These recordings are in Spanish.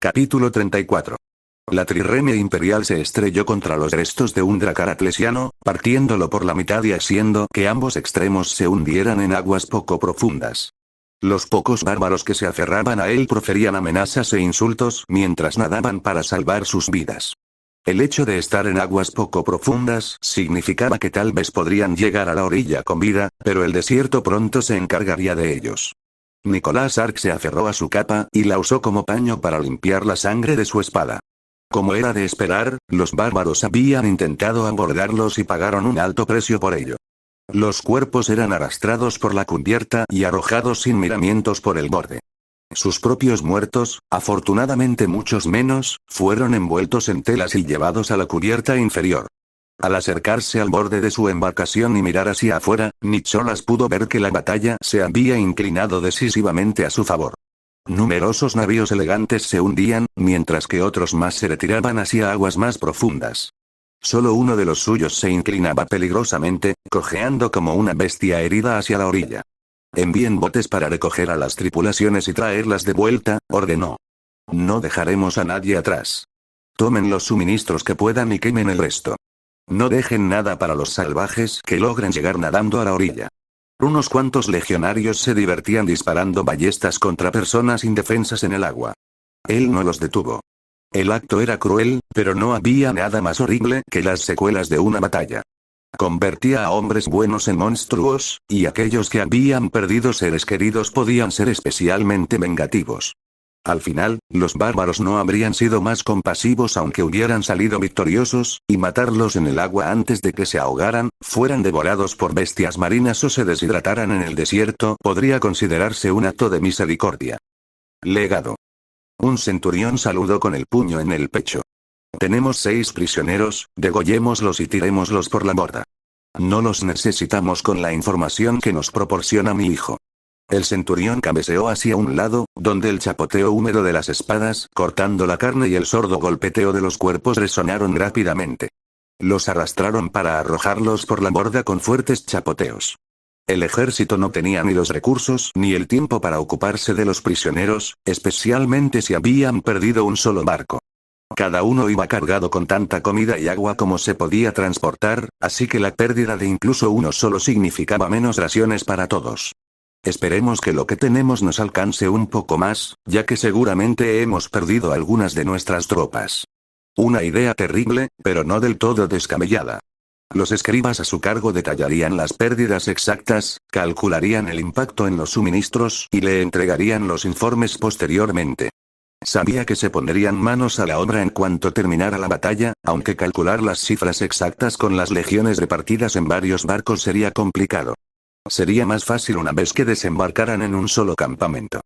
Capítulo 34. La triremia imperial se estrelló contra los restos de un dracar atlesiano, partiéndolo por la mitad y haciendo que ambos extremos se hundieran en aguas poco profundas. Los pocos bárbaros que se aferraban a él proferían amenazas e insultos mientras nadaban para salvar sus vidas. El hecho de estar en aguas poco profundas significaba que tal vez podrían llegar a la orilla con vida, pero el desierto pronto se encargaría de ellos. Nicolás Ark se aferró a su capa y la usó como paño para limpiar la sangre de su espada. Como era de esperar, los bárbaros habían intentado abordarlos y pagaron un alto precio por ello. Los cuerpos eran arrastrados por la cubierta y arrojados sin miramientos por el borde. Sus propios muertos, afortunadamente muchos menos, fueron envueltos en telas y llevados a la cubierta inferior. Al acercarse al borde de su embarcación y mirar hacia afuera, Nicholas pudo ver que la batalla se había inclinado decisivamente a su favor. Numerosos navíos elegantes se hundían, mientras que otros más se retiraban hacia aguas más profundas. Solo uno de los suyos se inclinaba peligrosamente, cojeando como una bestia herida hacia la orilla. «Envíen botes para recoger a las tripulaciones y traerlas de vuelta», ordenó. «No dejaremos a nadie atrás. Tomen los suministros que puedan y quemen el resto. No dejen nada para los salvajes que logren llegar nadando a la orilla». Unos cuantos legionarios se divertían disparando ballestas contra personas indefensas en el agua. Él no los detuvo. El acto era cruel, pero no había nada más horrible que las secuelas de una batalla. Convertía a hombres buenos en monstruos, y aquellos que habían perdido seres queridos podían ser especialmente vengativos. Al final, los bárbaros no habrían sido más compasivos aunque hubieran salido victoriosos, y matarlos en el agua antes de que se ahogaran, fueran devorados por bestias marinas o se deshidrataran en el desierto, podría considerarse un acto de misericordia. Legado. Un centurión saludó con el puño en el pecho. «Tenemos 6 prisioneros, degollémoslos y tirémoslos por la borda. No los necesitamos con la información que nos proporciona mi hijo». El centurión cabeceó hacia un lado, donde el chapoteo húmedo de las espadas cortando la carne y el sordo golpeteo de los cuerpos resonaron rápidamente. Los arrastraron para arrojarlos por la borda con fuertes chapoteos. El ejército no tenía ni los recursos ni el tiempo para ocuparse de los prisioneros, especialmente si habían perdido un solo barco. Cada uno iba cargado con tanta comida y agua como se podía transportar, así que la pérdida de incluso uno solo significaba menos raciones para todos. Esperemos que lo que tenemos nos alcance un poco más, ya que seguramente hemos perdido algunas de nuestras tropas. Una idea terrible, pero no del todo descabellada. Los escribas a su cargo detallarían las pérdidas exactas, calcularían el impacto en los suministros y le entregarían los informes posteriormente. Sabía que se pondrían manos a la obra en cuanto terminara la batalla, aunque calcular las cifras exactas con las legiones repartidas en varios barcos sería complicado. Sería más fácil una vez que desembarcaran en un solo campamento.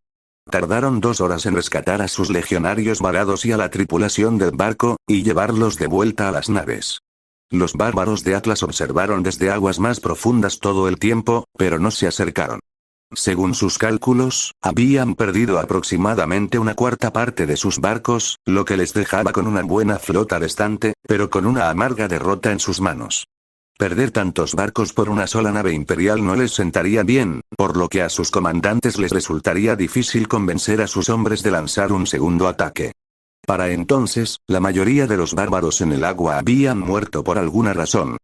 Tardaron 2 horas en rescatar a sus legionarios varados y a la tripulación del barco, y llevarlos de vuelta a las naves. Los bárbaros de Atlas observaron desde aguas más profundas todo el tiempo, pero no se acercaron. Según sus cálculos, habían perdido aproximadamente 1/4 parte de sus barcos, lo que les dejaba con una buena flota restante, pero con una amarga derrota en sus manos. Perder tantos barcos por una sola nave imperial no les sentaría bien, por lo que a sus comandantes les resultaría difícil convencer a sus hombres de lanzar un segundo ataque. Para entonces, la mayoría de los bárbaros en el agua habían muerto por alguna razón.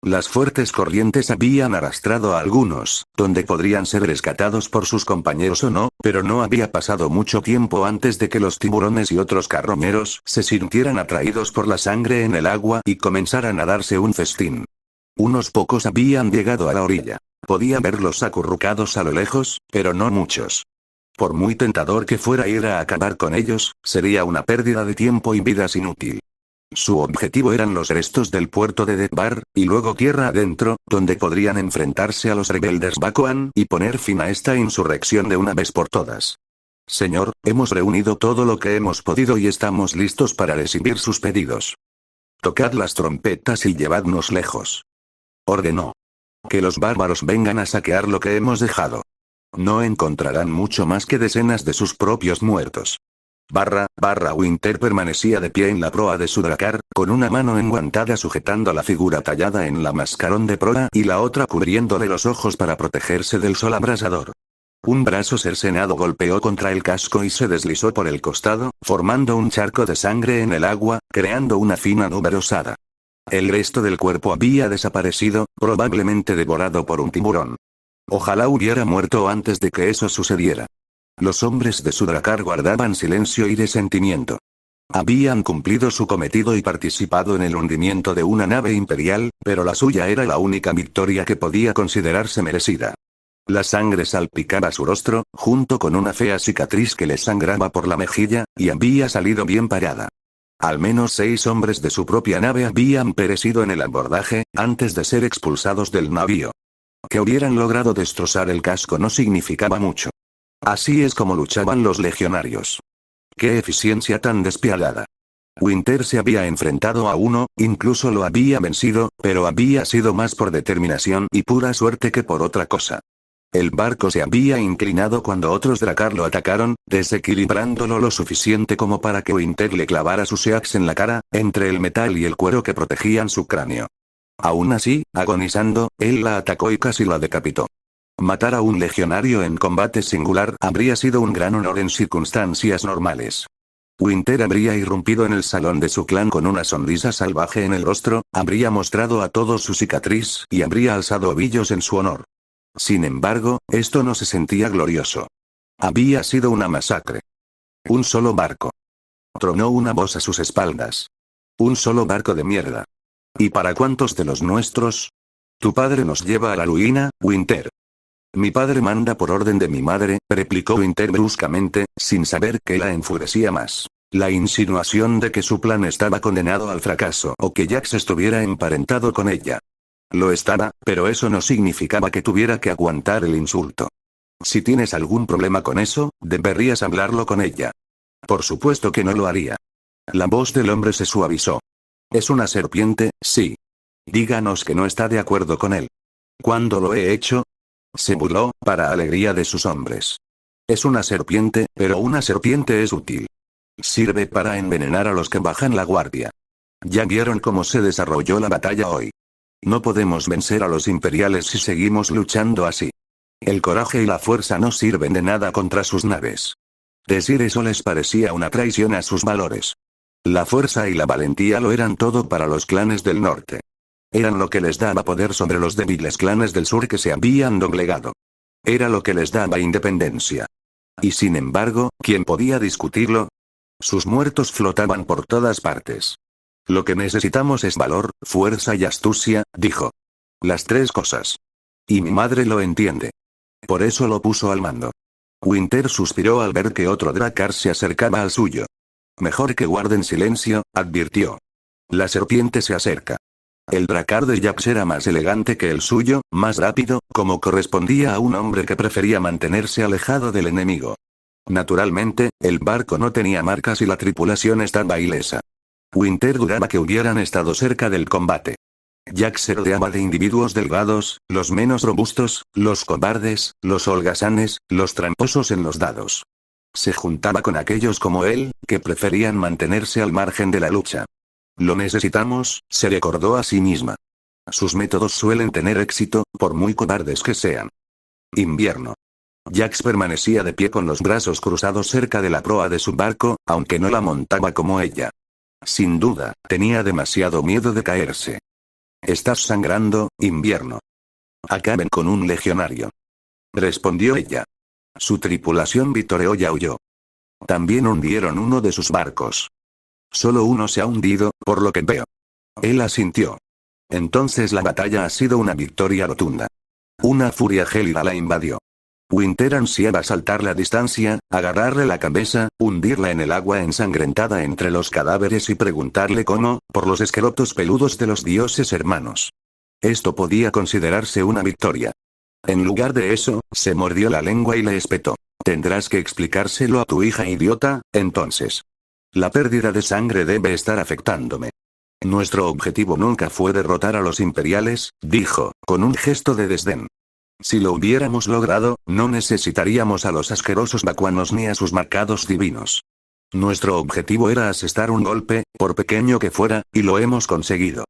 Las fuertes corrientes habían arrastrado a algunos, donde podrían ser rescatados por sus compañeros o no, pero no había pasado mucho tiempo antes de que los tiburones y otros carroñeros se sintieran atraídos por la sangre en el agua y comenzaran a darse un festín. Unos pocos habían llegado a la orilla. Podía verlos acurrucados a lo lejos, pero no muchos. Por muy tentador que fuera ir a acabar con ellos, sería una pérdida de tiempo y vidas inútil. Su objetivo eran los restos del puerto de Debar, y luego tierra adentro, donde podrían enfrentarse a los rebeldes Bakoan y poner fin a esta insurrección de una vez por todas. «Señor, hemos reunido todo lo que hemos podido y estamos listos para recibir sus pedidos. Tocad las trompetas y llevadnos lejos», ordenó. «Que los bárbaros vengan a saquear lo que hemos dejado. No encontrarán mucho más que decenas de sus propios muertos». Winter permanecía de pie en la proa de su dracar, con una mano enguantada sujetando la figura tallada en la mascarón de proa y la otra cubriéndole los ojos para protegerse del sol abrasador. Un brazo cercenado golpeó contra el casco y se deslizó por el costado, formando un charco de sangre en el agua, creando una fina nube rosada. El resto del cuerpo había desaparecido, probablemente devorado por un tiburón. Ojalá hubiera muerto antes de que eso sucediera. Los hombres de su dracar guardaban silencio y resentimiento. Habían cumplido su cometido y participado en el hundimiento de una nave imperial, pero la suya era la única victoria que podía considerarse merecida. La sangre salpicaba su rostro, junto con una fea cicatriz que le sangraba por la mejilla, y había salido bien parada. Al menos 6 hombres de su propia nave habían perecido en el abordaje, antes de ser expulsados del navío. Que hubieran logrado destrozar el casco no significaba mucho. Así es como luchaban los legionarios. ¡Qué eficiencia tan despiadada! Winter se había enfrentado a uno, incluso lo había vencido, pero había sido más por determinación y pura suerte que por otra cosa. El barco se había inclinado cuando otros dracar lo atacaron, desequilibrándolo lo suficiente como para que Winter le clavara sus seax en la cara, entre el metal y el cuero que protegían su cráneo. Aún así, agonizando, él la atacó y casi la decapitó. Matar a un legionario en combate singular habría sido un gran honor en circunstancias normales. Winter habría irrumpido en el salón de su clan con una sonrisa salvaje en el rostro, habría mostrado a todos su cicatriz y habría alzado ovillos en su honor. Sin embargo, esto no se sentía glorioso. Había sido una masacre. Un solo barco. Tronó una voz a sus espaldas. Un solo barco de mierda. ¿Y para cuántos de los nuestros? Tu padre nos lleva a la ruina, Winter. Mi padre manda por orden de mi madre, replicó Winter bruscamente, sin saber qué la enfurecía más. La insinuación de que su plan estaba condenado al fracaso o que Jax estuviera emparentado con ella. Lo estaba, pero eso no significaba que tuviera que aguantar el insulto. Si tienes algún problema con eso, deberías hablarlo con ella. Por supuesto que no lo haría. La voz del hombre se suavizó. Es una serpiente, sí. Díganos que no está de acuerdo con él. ¿Cuándo lo he hecho? Se burló, para alegría de sus hombres. Es una serpiente, pero una serpiente es útil. Sirve para envenenar a los que bajan la guardia. Ya vieron cómo se desarrolló la batalla hoy. No podemos vencer a los imperiales si seguimos luchando así. El coraje y la fuerza no sirven de nada contra sus naves. Decir eso les parecía una traición a sus valores. La fuerza y la valentía lo eran todo para los clanes del norte. Eran lo que les daba poder sobre los débiles clanes del sur que se habían doblegado. Era lo que les daba independencia. Y sin embargo, ¿quién podía discutirlo? Sus muertos flotaban por todas partes. Lo que necesitamos es valor, fuerza y astucia, dijo. Las 3 cosas. Y mi madre lo entiende. Por eso lo puso al mando. Winter suspiró al ver que otro dracar se acercaba al suyo. Mejor que guarden silencio, advirtió. La serpiente se acerca. El dracar de Jax era más elegante que el suyo, más rápido, como correspondía a un hombre que prefería mantenerse alejado del enemigo. Naturalmente, el barco no tenía marcas y la tripulación estaba ilesa. Winter dudaba que hubieran estado cerca del combate. Jax se rodeaba de individuos delgados, los menos robustos, los cobardes, los holgazanes, los tramposos en los dados. Se juntaba con aquellos como él, que preferían mantenerse al margen de la lucha. Lo necesitamos, se recordó a sí misma. Sus métodos suelen tener éxito, por muy cobardes que sean. Invierno. Jax permanecía de pie con los brazos cruzados cerca de la proa de su barco, aunque no la montaba como ella. Sin duda, tenía demasiado miedo de caerse. Estás sangrando, invierno. Acaben con un legionario. Respondió ella. Su tripulación vitoreó y aulló. También hundieron uno de sus barcos. Solo uno se ha hundido, por lo que veo. Él asintió. Entonces la batalla ha sido una victoria rotunda. Una furia gélida la invadió. Winter ansiaba saltar la distancia, agarrarle la cabeza, hundirla en el agua ensangrentada entre los cadáveres y preguntarle cómo, por los esqueletos peludos de los dioses hermanos. Esto podía considerarse una victoria. En lugar de eso, se mordió la lengua y le espetó. Tendrás que explicárselo a tu hija idiota, entonces. La pérdida de sangre debe estar afectándome. Nuestro objetivo nunca fue derrotar a los imperiales, dijo, con un gesto de desdén. Si lo hubiéramos logrado, no necesitaríamos a los asquerosos vacuanos ni a sus marcados divinos. Nuestro objetivo era asestar un golpe, por pequeño que fuera, y lo hemos conseguido.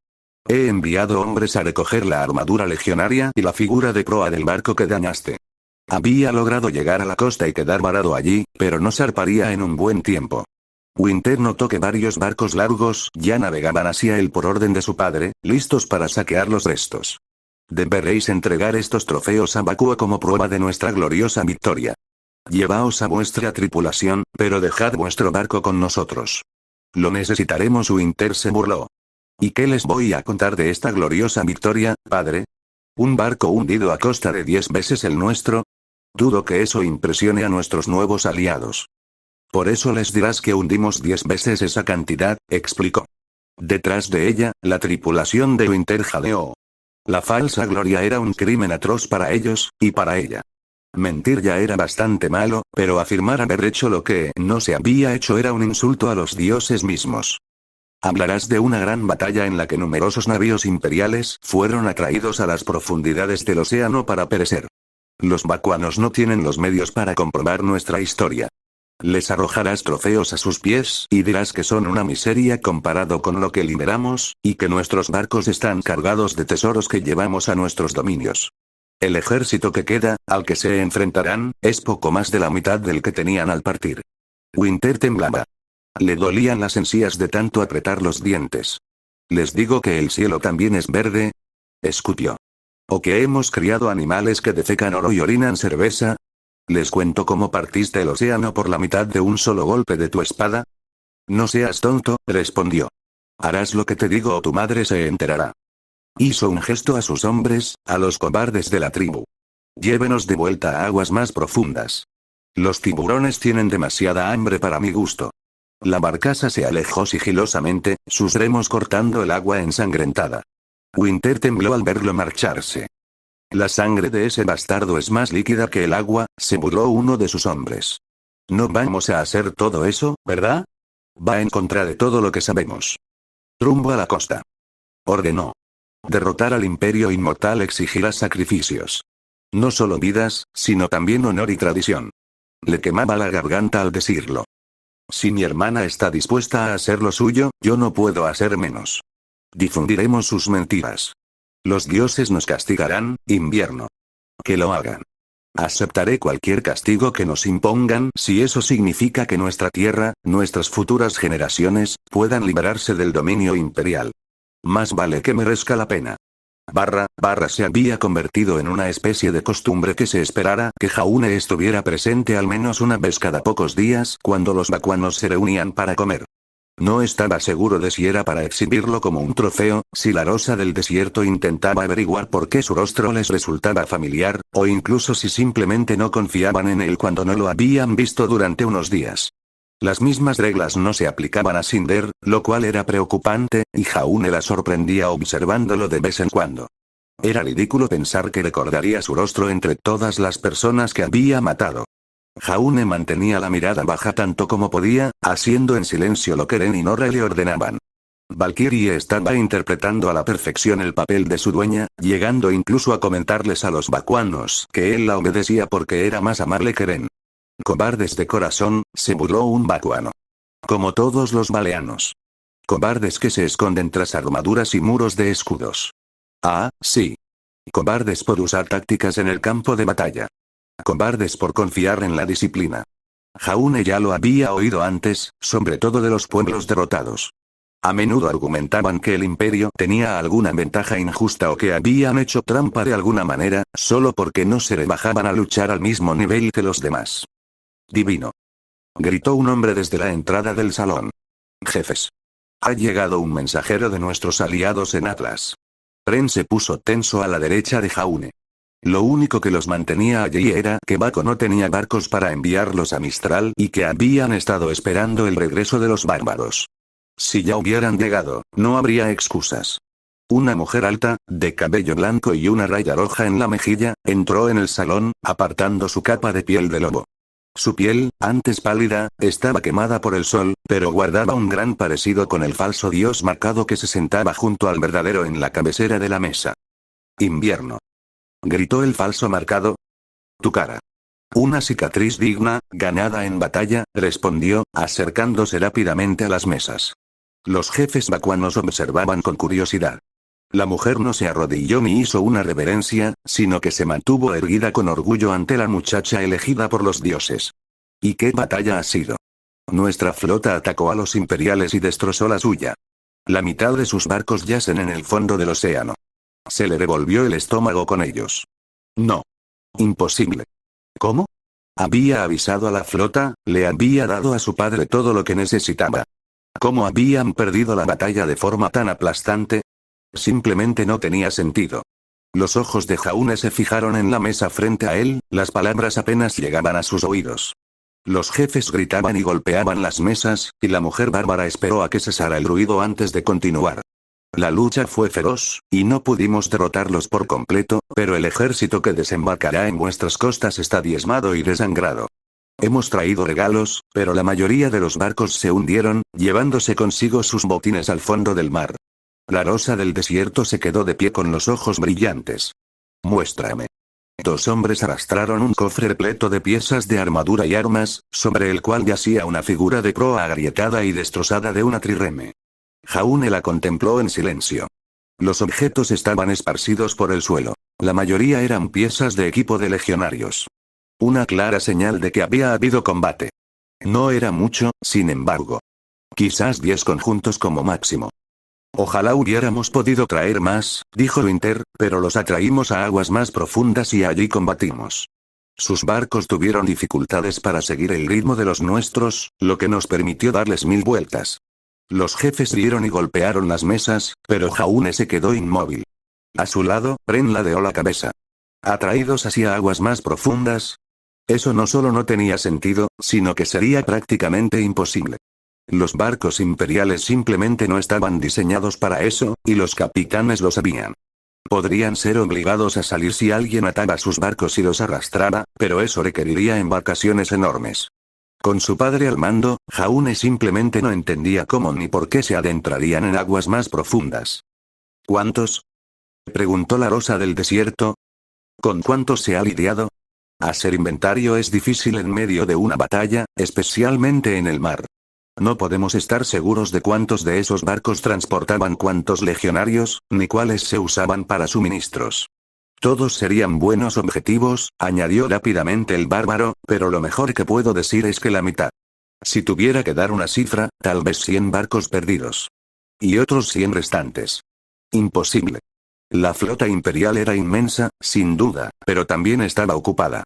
He enviado hombres a recoger la armadura legionaria y la figura de proa del barco que dañaste. Había logrado llegar a la costa y quedar varado allí, pero no zarparía en un buen tiempo. Winter notó que varios barcos largos ya navegaban hacia él por orden de su padre, listos para saquear los restos. Deberéis entregar estos trofeos a Bakua como prueba de nuestra gloriosa victoria. Llevaos a vuestra tripulación, pero dejad vuestro barco con nosotros. Lo necesitaremos, Winter se burló. ¿Y qué les voy a contar de esta gloriosa victoria, padre? ¿Un barco hundido a costa de 10 veces el nuestro? Dudo que eso impresione a nuestros nuevos aliados. Por eso les dirás que hundimos 10 veces esa cantidad, explicó. Detrás de ella, la tripulación de Winter jadeó. La falsa gloria era un crimen atroz para ellos, y para ella. Mentir ya era bastante malo, pero afirmar haber hecho lo que no se había hecho era un insulto a los dioses mismos. Hablarás de una gran batalla en la que numerosos navíos imperiales fueron atraídos a las profundidades del océano para perecer. Los bakuanos no tienen los medios para comprobar nuestra historia. Les arrojarás trofeos a sus pies y dirás que son una miseria comparado con lo que liberamos, y que nuestros barcos están cargados de tesoros que llevamos a nuestros dominios. El ejército que queda, al que se enfrentarán, es poco más de la mitad del que tenían al partir. Winter temblaba. Le dolían las encías de tanto apretar los dientes. ¿Les digo que el cielo también es verde? Escupió. ¿O que hemos criado animales que defecan oro y orinan cerveza? ¿Les cuento cómo partiste el océano por la mitad de un solo golpe de tu espada? No seas tonto, respondió. Harás lo que te digo o tu madre se enterará. Hizo un gesto a sus hombres, a los cobardes de la tribu. Llévenos de vuelta a aguas más profundas. Los tiburones tienen demasiada hambre para mi gusto. La barcaza se alejó sigilosamente, sus remos cortando el agua ensangrentada. Winter tembló al verlo marcharse. La sangre de ese bastardo es más líquida que el agua, se burló uno de sus hombres. No vamos a hacer todo eso, ¿verdad? Va en contra de todo lo que sabemos. Rumbo a la costa. Ordenó. Derrotar al Imperio Inmortal exigirá sacrificios. No solo vidas, sino también honor y tradición. Le quemaba la garganta al decirlo. Si mi hermana está dispuesta a hacer lo suyo, yo no puedo hacer menos. Difundiremos sus mentiras. Los dioses nos castigarán, invierno. Que lo hagan. Aceptaré cualquier castigo que nos impongan si eso significa que nuestra tierra, nuestras futuras generaciones, puedan librarse del dominio imperial. Más vale que merezca la pena. Se había convertido en una especie de costumbre que se esperara que Jaune estuviera presente al menos una vez cada pocos días cuando los bakuanos se reunían para comer. No estaba seguro de si era para exhibirlo como un trofeo, si la rosa del desierto intentaba averiguar por qué su rostro les resultaba familiar, o incluso si simplemente no confiaban en él cuando no lo habían visto durante unos días. Las mismas reglas no se aplicaban a Cinder, lo cual era preocupante, y Jaune la sorprendía observándolo de vez en cuando. Era ridículo pensar que recordaría su rostro entre todas las personas que había matado. Jaune mantenía la mirada baja tanto como podía, haciendo en silencio lo que Ren y Nora le ordenaban. Valkyrie estaba interpretando a la perfección el papel de su dueña, llegando incluso a comentarles a los bakuanos que él la obedecía porque era más amable que Ren. Cobardes de corazón, se burló un bakuano. Como todos los baleanos. Cobardes que se esconden tras armaduras y muros de escudos. Ah, sí. Cobardes por usar tácticas en el campo de batalla. Cobardes por confiar en la disciplina. Jaune ya lo había oído antes, sobre todo de los pueblos derrotados. A menudo argumentaban que el imperio tenía alguna ventaja injusta o que habían hecho trampa de alguna manera, solo porque no se rebajaban a luchar al mismo nivel que los demás. Divino. Gritó un hombre desde la entrada del salón. Jefes. Ha llegado un mensajero de nuestros aliados en Atlas. Ren se puso tenso a la derecha de Jaune. Lo único que los mantenía allí era que Bako no tenía barcos para enviarlos a Mistral y que habían estado esperando el regreso de los bárbaros. Si ya hubieran llegado, no habría excusas. Una mujer alta, de cabello blanco y una raya roja en la mejilla, entró en el salón, apartando su capa de piel de lobo. Su piel, antes pálida, estaba quemada por el sol, pero guardaba un gran parecido con el falso dios marcado que se sentaba junto al verdadero en la cabecera de la mesa. Invierno. Gritó el falso marcado. Tu cara. Una cicatriz digna, ganada en batalla, respondió, acercándose rápidamente a las mesas. Los jefes bakuanos observaban con curiosidad. La mujer no se arrodilló ni hizo una reverencia, sino que se mantuvo erguida con orgullo ante la muchacha elegida por los dioses. ¿Y qué batalla ha sido? Nuestra flota atacó a los imperiales y destrozó la suya. La mitad de sus barcos yacen en el fondo del océano. Se le revolvió el estómago con ellos. No. Imposible. ¿Cómo? Había avisado a la flota, le había dado a su padre todo lo que necesitaba. ¿Cómo habían perdido la batalla de forma tan aplastante? Simplemente no tenía sentido. Los ojos de Jaune se fijaron en la mesa frente a él, las palabras apenas llegaban a sus oídos. Los jefes gritaban y golpeaban las mesas, y la mujer bárbara esperó a que cesara el ruido antes de continuar. La lucha fue feroz, y no pudimos derrotarlos por completo, pero el ejército que desembarcará en vuestras costas está diezmado y desangrado. Hemos traído regalos, pero la mayoría de los barcos se hundieron, llevándose consigo sus botines al fondo del mar. La rosa del desierto se quedó de pie con los ojos brillantes. Muéstrame. Dos hombres arrastraron un cofre repleto de piezas de armadura y armas, sobre el cual yacía una figura de proa agrietada y destrozada de una trireme. Jaune la contempló en silencio. Los objetos estaban esparcidos por el suelo. La mayoría eran piezas de equipo de legionarios. Una clara señal de que había habido combate. No era mucho, sin embargo. Quizás 10 conjuntos como máximo. Ojalá hubiéramos podido traer más, dijo Winter, pero los atraímos a aguas más profundas y allí combatimos. Sus barcos tuvieron dificultades para seguir el ritmo de los nuestros, lo que nos permitió darles 1000 vueltas. Los jefes rieron y golpearon las mesas, pero Jaune se quedó inmóvil. A su lado, Bren ladeó la cabeza. ¿Atraídos hacia aguas más profundas? Eso no solo no tenía sentido, sino que sería prácticamente imposible. Los barcos imperiales simplemente no estaban diseñados para eso, y los capitanes lo sabían. Podrían ser obligados a salir si alguien ataba sus barcos y los arrastrara, pero eso requeriría embarcaciones enormes. Con su padre al mando, Jaune simplemente no entendía cómo ni por qué se adentrarían en aguas más profundas. ¿Cuántos? Preguntó la rosa del desierto. ¿Con cuántos se ha lidiado? Hacer inventario es difícil en medio de una batalla, especialmente en el mar. No podemos estar seguros de cuántos de esos barcos transportaban cuántos legionarios, ni cuáles se usaban para suministros. Todos serían buenos objetivos, añadió rápidamente el bárbaro, pero lo mejor que puedo decir es que la mitad. Si tuviera que dar una cifra, tal vez 100 barcos perdidos. Y otros 100 restantes. Imposible. La flota imperial era inmensa, sin duda, pero también estaba ocupada.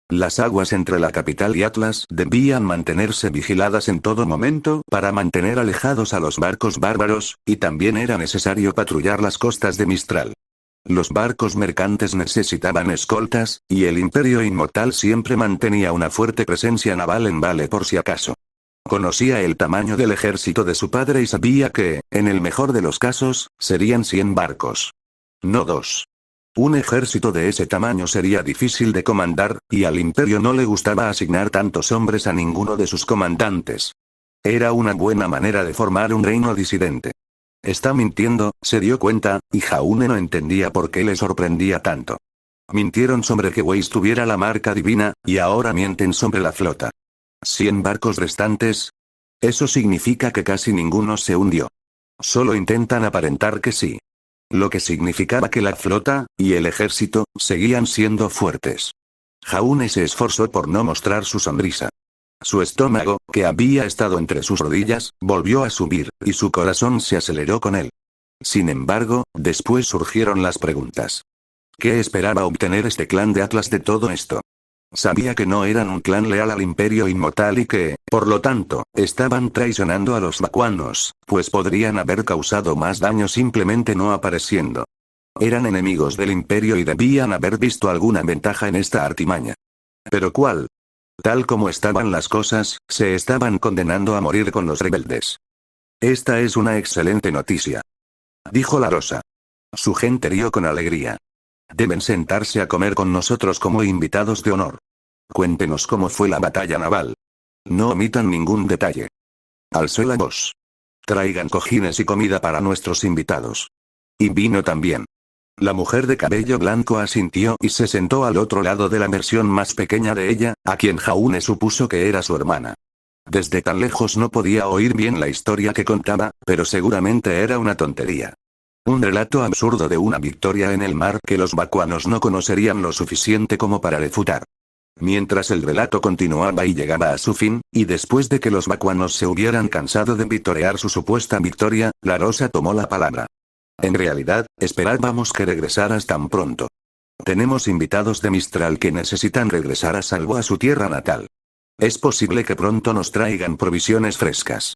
Las aguas entre la capital y Atlas debían mantenerse vigiladas en todo momento para mantener alejados a los barcos bárbaros, y también era necesario patrullar las costas de Mistral. Los barcos mercantes necesitaban escoltas, y el Imperio Inmortal siempre mantenía una fuerte presencia naval en Vale por si acaso. Conocía el tamaño del ejército de su padre y sabía que, en el mejor de los casos, serían 100 barcos. No 2. Un ejército de ese tamaño sería difícil de comandar, y al imperio no le gustaba asignar tantos hombres a ninguno de sus comandantes. Era una buena manera de formar un reino disidente. Está mintiendo, se dio cuenta, y Jaune no entendía por qué le sorprendía tanto. Mintieron sobre que Weiss tuviera la marca divina, y ahora mienten sobre la flota. 100 barcos restantes. Eso significa que casi ninguno se hundió. Solo intentan aparentar que sí. Lo que significaba que la flota, y el ejército, seguían siendo fuertes. Jaune se esforzó por no mostrar su sonrisa. Su estómago, que había estado entre sus rodillas, volvió a subir, y su corazón se aceleró con él. Sin embargo, después surgieron las preguntas. ¿Qué esperaba obtener este clan de Atlas de todo esto? Sabía que no eran un clan leal al Imperio Inmortal y que, por lo tanto, estaban traicionando a los vacuanos, pues podrían haber causado más daño simplemente no apareciendo. Eran enemigos del Imperio y debían haber visto alguna ventaja en esta artimaña. ¿Pero cuál? Tal como estaban las cosas, se estaban condenando a morir con los rebeldes. Esta es una excelente noticia. Dijo la rosa. Su gente rió con alegría. Deben sentarse a comer con nosotros como invitados de honor. Cuéntenos cómo fue la batalla naval. No omitan ningún detalle. Alzó la voz. Traigan cojines y comida para nuestros invitados. Y vino también. La mujer de cabello blanco asintió y se sentó al otro lado de la versión más pequeña de ella, a quien Jaune supuso que era su hermana. Desde tan lejos no podía oír bien la historia que contaba, pero seguramente era una tontería. Un relato absurdo de una victoria en el mar que los bakuanos no conocerían lo suficiente como para refutar. Mientras el relato continuaba y llegaba a su fin, y después de que los bakuanos se hubieran cansado de vitorear su supuesta victoria, la rosa tomó la palabra. En realidad, esperábamos que regresaras tan pronto. Tenemos invitados de Mistral que necesitan regresar a salvo a su tierra natal. Es posible que pronto nos traigan provisiones frescas.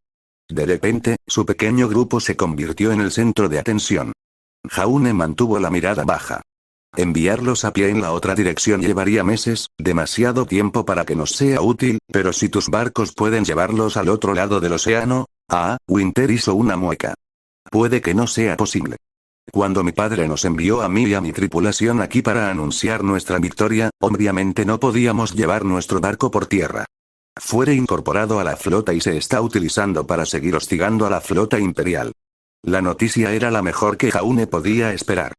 De repente, su pequeño grupo se convirtió en el centro de atención. Jaune mantuvo la mirada baja. Enviarlos a pie en la otra dirección llevaría meses, demasiado tiempo para que nos sea útil, pero si tus barcos pueden llevarlos al otro lado del océano... Winter hizo una mueca. Puede que no sea posible. Cuando mi padre nos envió a mí y a mi tripulación aquí para anunciar nuestra victoria, obviamente no podíamos llevar nuestro barco por tierra. Fue reincorporado a la flota y se está utilizando para seguir hostigando a la flota imperial. La noticia era la mejor que Jaune podía esperar.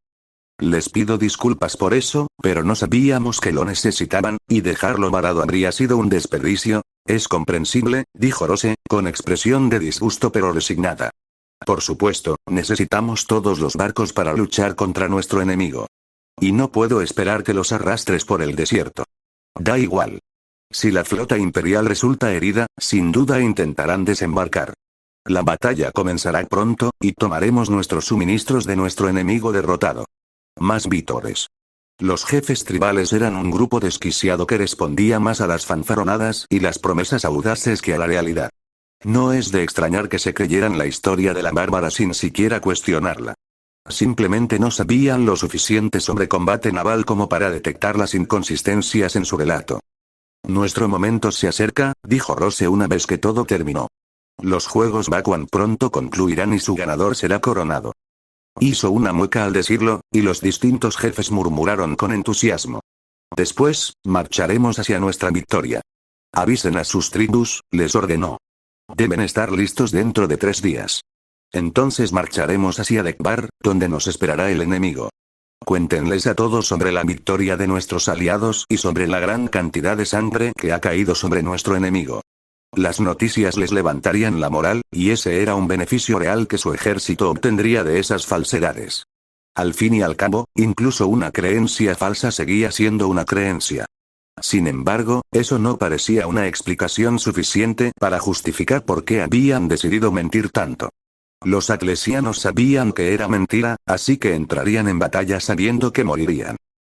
Les pido disculpas por eso, pero no sabíamos que lo necesitaban, y dejarlo varado habría sido un desperdicio. Es comprensible, dijo Rose, con expresión de disgusto pero resignada. Por supuesto, necesitamos todos los barcos para luchar contra nuestro enemigo. Y no puedo esperar que los arrastres por el desierto. Da igual. Si la flota imperial resulta herida, sin duda intentarán desembarcar. La batalla comenzará pronto, y tomaremos nuestros suministros de nuestro enemigo derrotado. Más vítores. Los jefes tribales eran un grupo desquiciado que respondía más a las fanfaronadas y las promesas audaces que a la realidad. No es de extrañar que se creyeran la historia de la bárbara sin siquiera cuestionarla. Simplemente no sabían lo suficiente sobre combate naval como para detectar las inconsistencias en su relato. Nuestro momento se acerca, dijo Rose una vez que todo terminó. Los Juegos Bakuan pronto concluirán y su ganador será coronado. Hizo una mueca al decirlo, y los distintos jefes murmuraron con entusiasmo. Después, marcharemos hacia nuestra victoria. Avisen a sus tribus, les ordenó. Deben estar listos dentro de 3 días. Entonces marcharemos hacia Dekbar, donde nos esperará el enemigo. Cuéntenles a todos sobre la victoria de nuestros aliados y sobre la gran cantidad de sangre que ha caído sobre nuestro enemigo. Las noticias les levantarían la moral, y ese era un beneficio real que su ejército obtendría de esas falsedades. Al fin y al cabo, incluso una creencia falsa seguía siendo una creencia. Sin embargo, eso no parecía una explicación suficiente para justificar por qué habían decidido mentir tanto. Los atlesianos sabían que era mentira, así que entrarían en batalla sabiendo que morirían.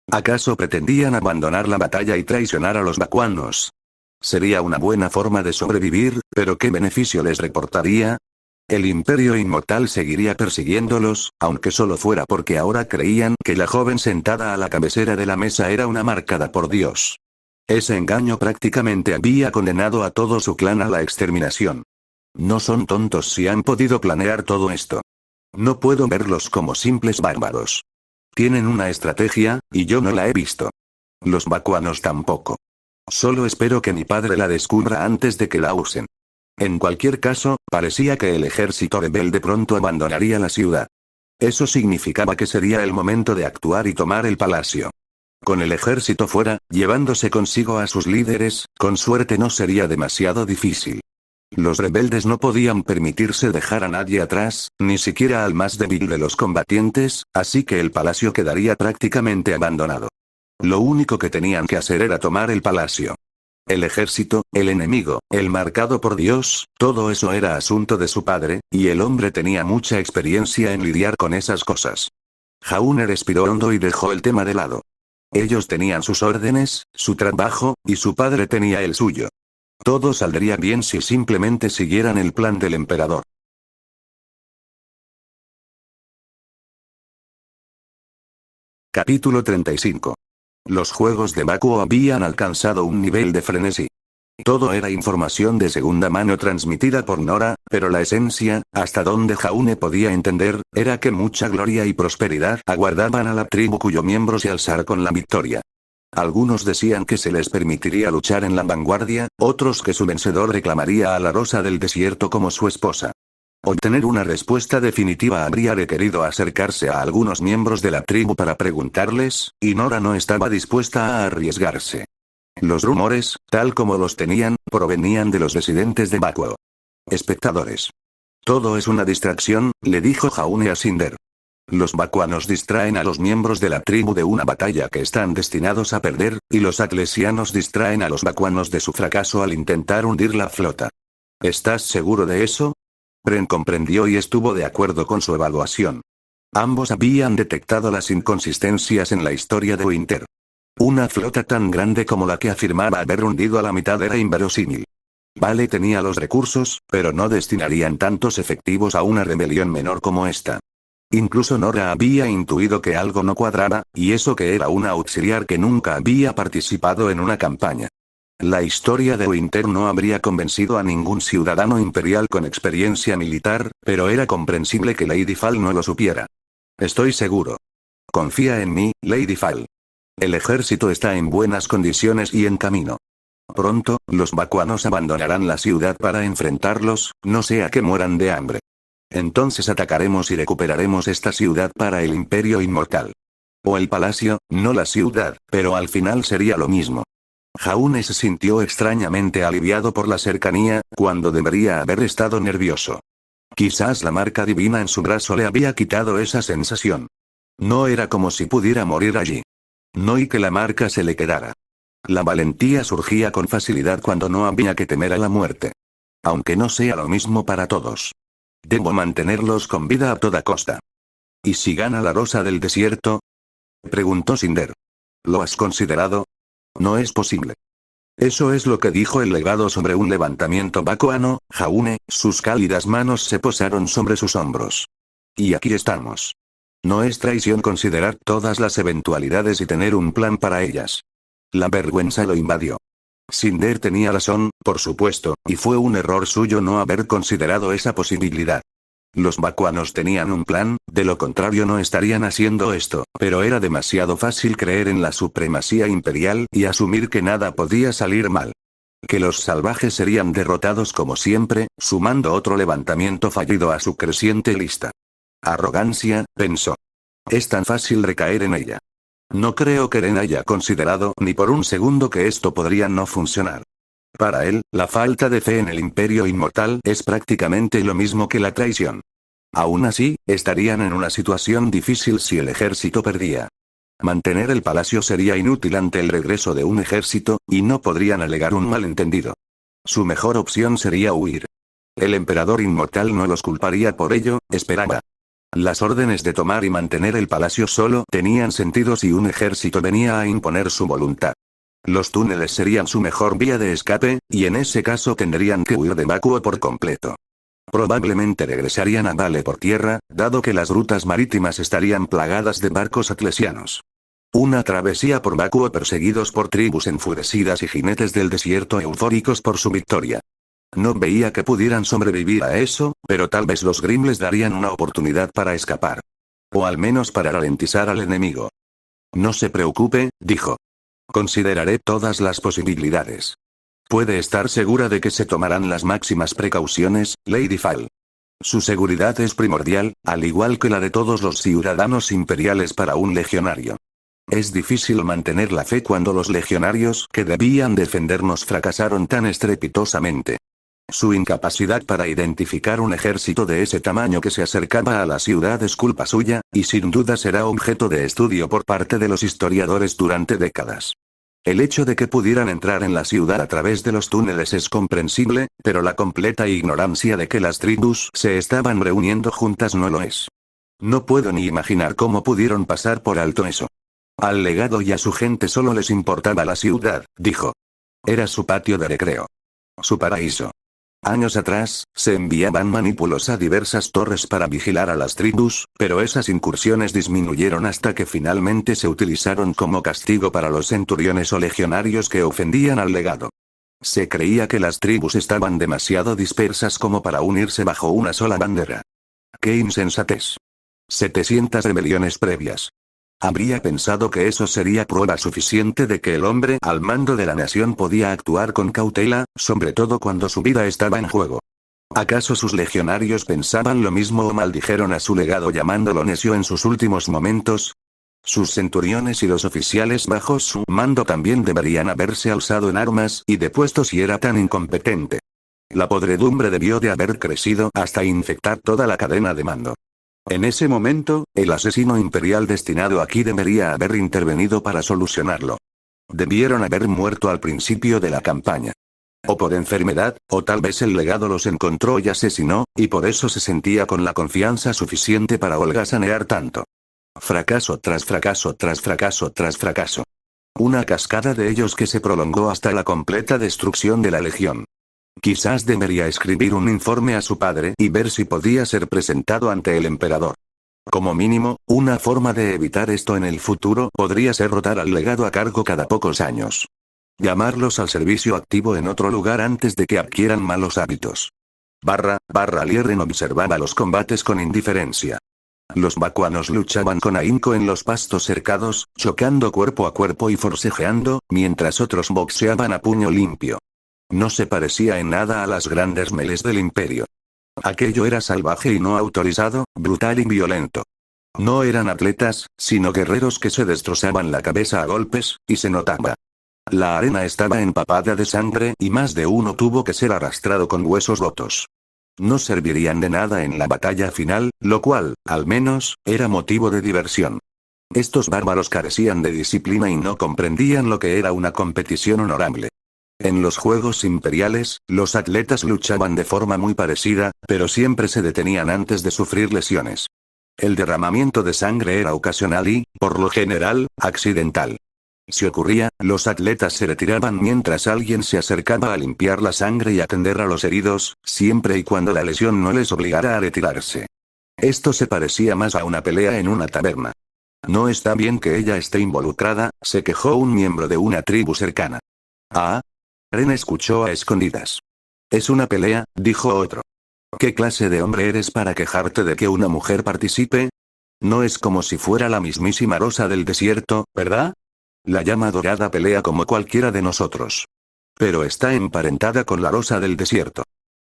¿Acaso pretendían abandonar la batalla y traicionar a los bakuanos? Sería una buena forma de sobrevivir, pero ¿qué beneficio les reportaría? El Imperio Inmortal seguiría persiguiéndolos, aunque solo fuera porque ahora creían que la joven sentada a la cabecera de la mesa era una marcada por Dios. Ese engaño prácticamente había condenado a todo su clan a la exterminación. No son tontos si han podido planear todo esto. No puedo verlos como simples bárbaros. Tienen una estrategia, y yo no la he visto. Los bakuanos tampoco. Solo espero que mi padre la descubra antes de que la usen. En cualquier caso, parecía que el ejército rebelde pronto abandonaría la ciudad. Eso significaba que sería el momento de actuar y tomar el palacio. Con el ejército fuera, llevándose consigo a sus líderes, con suerte no sería demasiado difícil. Los rebeldes no podían permitirse dejar a nadie atrás, ni siquiera al más débil de los combatientes, así que el palacio quedaría prácticamente abandonado. Lo único que tenían que hacer era tomar el palacio. El ejército, el enemigo, el marcado por Dios, todo eso era asunto de su padre, y el hombre tenía mucha experiencia en lidiar con esas cosas. Jaune respiró hondo y dejó el tema de lado. Ellos tenían sus órdenes, su trabajo, y su padre tenía el suyo. Todo saldría bien si simplemente siguieran el plan del emperador. Capítulo 35. Los Juegos de Bakuo habían alcanzado un nivel de frenesí. Todo era información de segunda mano transmitida por Nora, pero la esencia, hasta donde Jaune podía entender, era que mucha gloria y prosperidad aguardaban a la tribu cuyo miembro se alzara con la victoria. Algunos decían que se les permitiría luchar en la vanguardia, otros que su vencedor reclamaría a la Rosa del Desierto como su esposa. Obtener una respuesta definitiva habría requerido acercarse a algunos miembros de la tribu para preguntarles, y Nora no estaba dispuesta a arriesgarse. Los rumores, tal como los tenían, provenían de los residentes de Bakuo. Espectadores. Todo es una distracción, le dijo Jaune a Cinder. Los bakuanos distraen a los miembros de la tribu de una batalla que están destinados a perder, y los atlesianos distraen a los bakuanos de su fracaso al intentar hundir la flota. ¿Estás seguro de eso? Bren comprendió y estuvo de acuerdo con su evaluación. Ambos habían detectado las inconsistencias en la historia de Winter. Una flota tan grande como la que afirmaba haber hundido a la mitad era inverosímil. Vale tenía los recursos, pero no destinarían tantos efectivos a una rebelión menor como esta. Incluso Nora había intuido que algo no cuadraba, y eso que era una auxiliar que nunca había participado en una campaña. La historia de Winter no habría convencido a ningún ciudadano imperial con experiencia militar, pero era comprensible que Lady Fall no lo supiera. Estoy seguro. Confía en mí, Lady Fall. El ejército está en buenas condiciones y en camino. Pronto, los bakuanos abandonarán la ciudad para enfrentarlos, no sea que mueran de hambre. Entonces atacaremos y recuperaremos esta ciudad para el Imperio Inmortal. O el palacio, no la ciudad, pero al final sería lo mismo. Jaune se sintió extrañamente aliviado por la cercanía, cuando debería haber estado nervioso. Quizás la marca divina en su brazo le había quitado esa sensación. No era como si pudiera morir allí. No y que la marca se le quedara. La valentía surgía con facilidad cuando no había que temer a la muerte. Aunque no sea lo mismo para todos. Debo mantenerlos con vida a toda costa. ¿Y si gana la rosa del desierto? Preguntó Cinder. ¿Lo has considerado? No es posible. Eso es lo que dijo el legado sobre un levantamiento bakuano, Jaune, sus cálidas manos se posaron sobre sus hombros. Y aquí estamos. No es traición considerar todas las eventualidades y tener un plan para ellas. La vergüenza lo invadió. Cinder tenía razón, por supuesto, y fue un error suyo no haber considerado esa posibilidad. Los bakuanos tenían un plan, de lo contrario no estarían haciendo esto, pero era demasiado fácil creer en la supremacía imperial y asumir que nada podía salir mal. Que los salvajes serían derrotados como siempre, sumando otro levantamiento fallido a su creciente lista. Arrogancia, pensó. Es tan fácil recaer en ella. No creo que Ren haya considerado ni por un segundo que esto podría no funcionar. Para él, la falta de fe en el Imperio Inmortal es prácticamente lo mismo que la traición. Aún así, estarían en una situación difícil si el ejército perdía. Mantener el palacio sería inútil ante el regreso de un ejército, y no podrían alegar un malentendido. Su mejor opción sería huir. El emperador inmortal no los culparía por ello, esperaba. Las órdenes de tomar y mantener el palacio solo tenían sentido si un ejército venía a imponer su voluntad. Los túneles serían su mejor vía de escape, y en ese caso tendrían que huir de Bakuo por completo. Probablemente regresarían a Vale por tierra, dado que las rutas marítimas estarían plagadas de barcos atlesianos. Una travesía por Bakuo perseguidos por tribus enfurecidas y jinetes del desierto eufóricos por su victoria. No veía que pudieran sobrevivir a eso, pero tal vez los Grimm les darían una oportunidad para escapar. O al menos para ralentizar al enemigo. No se preocupe, dijo. Consideraré todas las posibilidades. Puede estar segura de que se tomarán las máximas precauciones, Lady Fall. Su seguridad es primordial, al igual que la de todos los ciudadanos imperiales para un legionario. Es difícil mantener la fe cuando los legionarios que debían defendernos fracasaron tan estrepitosamente. Su incapacidad para identificar un ejército de ese tamaño que se acercaba a la ciudad es culpa suya, y sin duda será objeto de estudio por parte de los historiadores durante décadas. El hecho de que pudieran entrar en la ciudad a través de los túneles es comprensible, pero la completa ignorancia de que las tribus se estaban reuniendo juntas no lo es. No puedo ni imaginar cómo pudieron pasar por alto eso. Al legado y a su gente solo les importaba la ciudad, dijo. Era su patio de recreo. Su paraíso. Años atrás, se enviaban manípulos a diversas torres para vigilar a las tribus, pero esas incursiones disminuyeron hasta que finalmente se utilizaron como castigo para los centuriones o legionarios que ofendían al legado. Se creía que las tribus estaban demasiado dispersas como para unirse bajo una sola bandera. ¡Qué insensatez! 700 rebeliones previas. Habría pensado que eso sería prueba suficiente de que el hombre al mando de la nación podía actuar con cautela, sobre todo cuando su vida estaba en juego. ¿Acaso sus legionarios pensaban lo mismo o maldijeron a su legado llamándolo necio en sus últimos momentos? Sus centuriones y los oficiales bajo su mando también deberían haberse alzado en armas y depuesto si era tan incompetente. La podredumbre debió de haber crecido hasta infectar toda la cadena de mando. En ese momento, el asesino imperial destinado aquí debería haber intervenido para solucionarlo. Debieron haber muerto al principio de la campaña. O por enfermedad, o tal vez el legado los encontró y asesinó, y por eso se sentía con la confianza suficiente para holgazanear tanto. Fracaso tras fracaso tras fracaso tras fracaso. Una cascada de ellos que se prolongó hasta la completa destrucción de la Legión. Quizás debería escribir un informe a su padre y ver si podía ser presentado ante el emperador. Como mínimo, una forma de evitar esto en el futuro podría ser rotar al legado a cargo cada pocos años. Llamarlos al servicio activo en otro lugar antes de que adquieran malos hábitos. Lieren observaba los combates con indiferencia. Los vacuanos luchaban con ahínco en los pastos cercados, chocando cuerpo a cuerpo y forcejeando, mientras otros boxeaban a puño limpio. No se parecía en nada a las grandes melees del imperio. Aquello era salvaje y no autorizado, brutal y violento. No eran atletas, sino guerreros que se destrozaban la cabeza a golpes, y se notaba. La arena estaba empapada de sangre y más de uno tuvo que ser arrastrado con huesos rotos. No servirían de nada en la batalla final, lo cual, al menos, era motivo de diversión. Estos bárbaros carecían de disciplina y no comprendían lo que era una competición honorable. En los Juegos Imperiales, los atletas luchaban de forma muy parecida, pero siempre se detenían antes de sufrir lesiones. El derramamiento de sangre era ocasional y, por lo general, accidental. Si ocurría, los atletas se retiraban mientras alguien se acercaba a limpiar la sangre y atender a los heridos, siempre y cuando la lesión no les obligara a retirarse. Esto se parecía más a una pelea en una taberna. No está bien que ella esté involucrada, se quejó un miembro de una tribu cercana. Ah. Ren escuchó a escondidas. Es una pelea, dijo otro. ¿Qué clase de hombre eres para quejarte de que una mujer participe? No es como si fuera la mismísima rosa del desierto, ¿verdad? La llama dorada pelea como cualquiera de nosotros. Pero está emparentada con la rosa del desierto.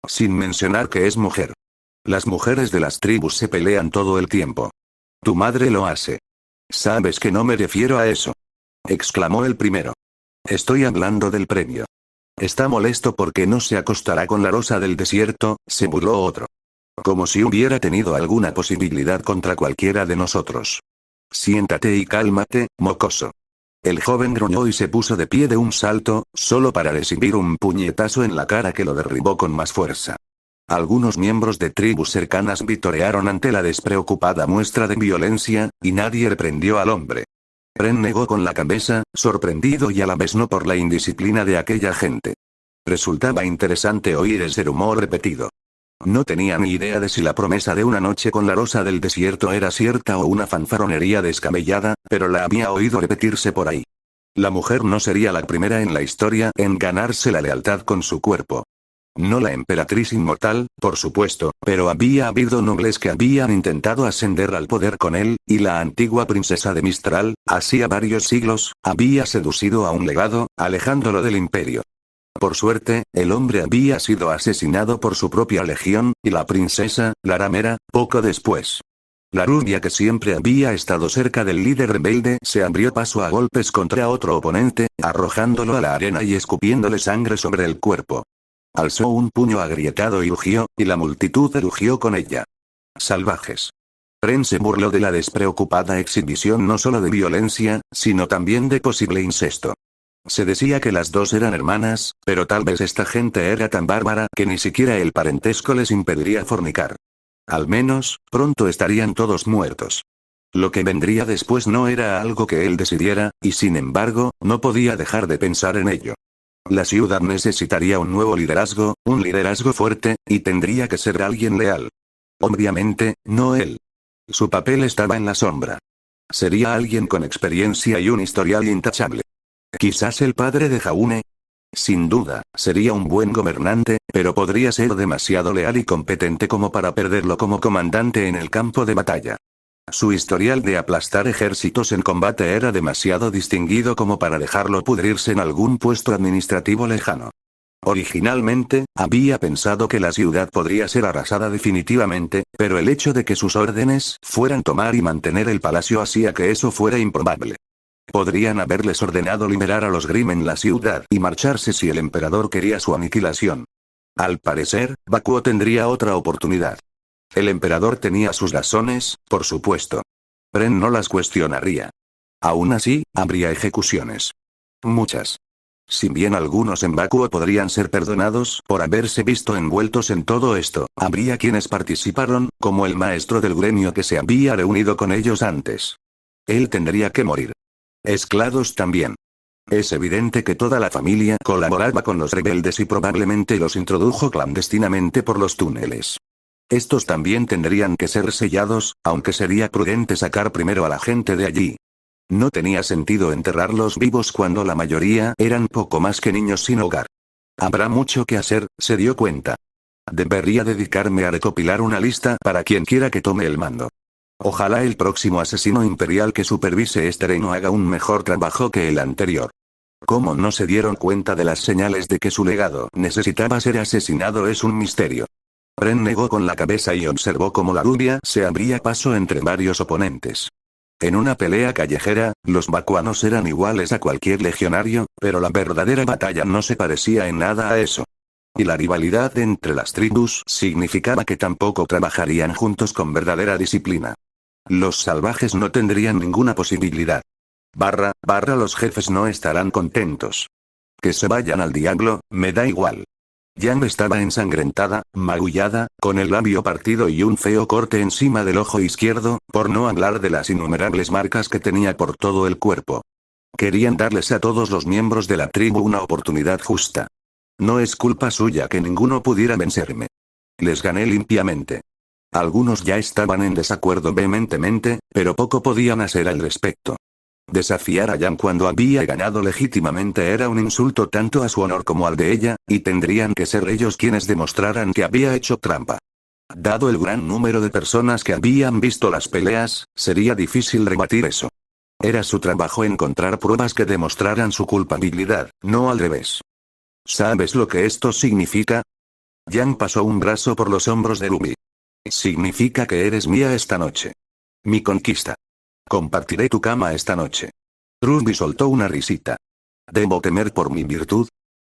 Sin mencionar que es mujer. Las mujeres de las tribus se pelean todo el tiempo. Tu madre lo hace. Sabes que no me refiero a eso. Exclamó el primero. Estoy hablando del premio. Está molesto porque no se acostará con la rosa del desierto, se burló otro. Como si hubiera tenido alguna posibilidad contra cualquiera de nosotros. Siéntate y cálmate, mocoso. El joven gruñó y se puso de pie de un salto, solo para recibir un puñetazo en la cara que lo derribó con más fuerza. Algunos miembros de tribus cercanas vitorearon ante la despreocupada muestra de violencia, y nadie reprendió al hombre. Ren negó con la cabeza, sorprendido y a la vez no por la indisciplina de aquella gente. Resultaba interesante oír ese rumor repetido. No tenía ni idea de si la promesa de una noche con la rosa del desierto era cierta o una fanfarronería descabellada, pero la había oído repetirse por ahí. La mujer no sería la primera en la historia en ganarse la lealtad con su cuerpo. No la emperatriz inmortal, por supuesto, pero había habido nobles que habían intentado ascender al poder con él, y la antigua princesa de Mistral, hacía varios siglos, había seducido a un legado, alejándolo del imperio. Por suerte, el hombre había sido asesinado por su propia legión, y la princesa, la ramera, poco después. La rubia que siempre había estado cerca del líder rebelde se abrió paso a golpes contra otro oponente, arrojándolo a la arena y escupiéndole sangre sobre el cuerpo. Alzó un puño agrietado y rugió, y la multitud rugió con ella. Salvajes. Ren se burló de la despreocupada exhibición no solo de violencia, sino también de posible incesto. Se decía que las dos eran hermanas, pero tal vez esta gente era tan bárbara que ni siquiera el parentesco les impediría fornicar. Al menos, pronto estarían todos muertos. Lo que vendría después no era algo que él decidiera, y sin embargo, no podía dejar de pensar en ello. La ciudad necesitaría un nuevo liderazgo, un liderazgo fuerte, y tendría que ser alguien leal. Obviamente, no él. Su papel estaba en la sombra. Sería alguien con experiencia y un historial intachable. Quizás el padre de Jaune. Sin duda, sería un buen gobernante, pero podría ser demasiado leal y competente como para perderlo como comandante en el campo de batalla. Su historial de aplastar ejércitos en combate era demasiado distinguido como para dejarlo pudrirse en algún puesto administrativo lejano. Originalmente, había pensado que la ciudad podría ser arrasada definitivamente, pero el hecho de que sus órdenes fueran tomar y mantener el palacio hacía que eso fuera improbable. Podrían haberles ordenado liberar a los Grimm en la ciudad y marcharse si el emperador quería su aniquilación. Al parecer, Bakuo tendría otra oportunidad. El emperador tenía sus razones, por supuesto. Bren no las cuestionaría. Aún así, habría ejecuciones. Muchas. Si bien algunos en Bakuo podrían ser perdonados por haberse visto envueltos en todo esto, habría quienes participaron, como el maestro del gremio que se había reunido con ellos antes. Él tendría que morir. Esclavos también. Es evidente que toda la familia colaboraba con los rebeldes y probablemente los introdujo clandestinamente por los túneles. Estos también tendrían que ser sellados, aunque sería prudente sacar primero a la gente de allí. No tenía sentido enterrarlos vivos cuando la mayoría eran poco más que niños sin hogar. Habrá mucho que hacer, se dio cuenta. Debería dedicarme a recopilar una lista para quien quiera que tome el mando. Ojalá el próximo asesino imperial que supervise este reino haga un mejor trabajo que el anterior. Cómo no se dieron cuenta de las señales de que su legado necesitaba ser asesinado es un misterio. Bren negó con la cabeza y observó cómo la rubia se abría paso entre varios oponentes. En una pelea callejera, los bakuanos eran iguales a cualquier legionario, pero la verdadera batalla no se parecía en nada a eso. Y la rivalidad entre las tribus significaba que tampoco trabajarían juntos con verdadera disciplina. Los salvajes no tendrían ninguna posibilidad. Los jefes no estarán contentos. Que se vayan al diablo, me da igual. Yang estaba ensangrentada, magullada, con el labio partido y un feo corte encima del ojo izquierdo, por no hablar de las innumerables marcas que tenía por todo el cuerpo. Querían darles a todos los miembros de la tribu una oportunidad justa. No es culpa suya que ninguno pudiera vencerme. Les gané limpiamente. Algunos ya estaban en desacuerdo vehementemente, pero poco podían hacer al respecto. Desafiar a Yang cuando había ganado legítimamente era un insulto tanto a su honor como al de ella, y tendrían que ser ellos quienes demostraran que había hecho trampa. Dado el gran número de personas que habían visto las peleas, sería difícil rebatir eso. Era su trabajo encontrar pruebas que demostraran su culpabilidad, no al revés. ¿Sabes lo que esto significa? Yang pasó un brazo por los hombros de Ruby. Significa que eres mía esta noche. Mi conquista. Compartiré tu cama esta noche. Ruby soltó una risita. ¿Debo temer por mi virtud?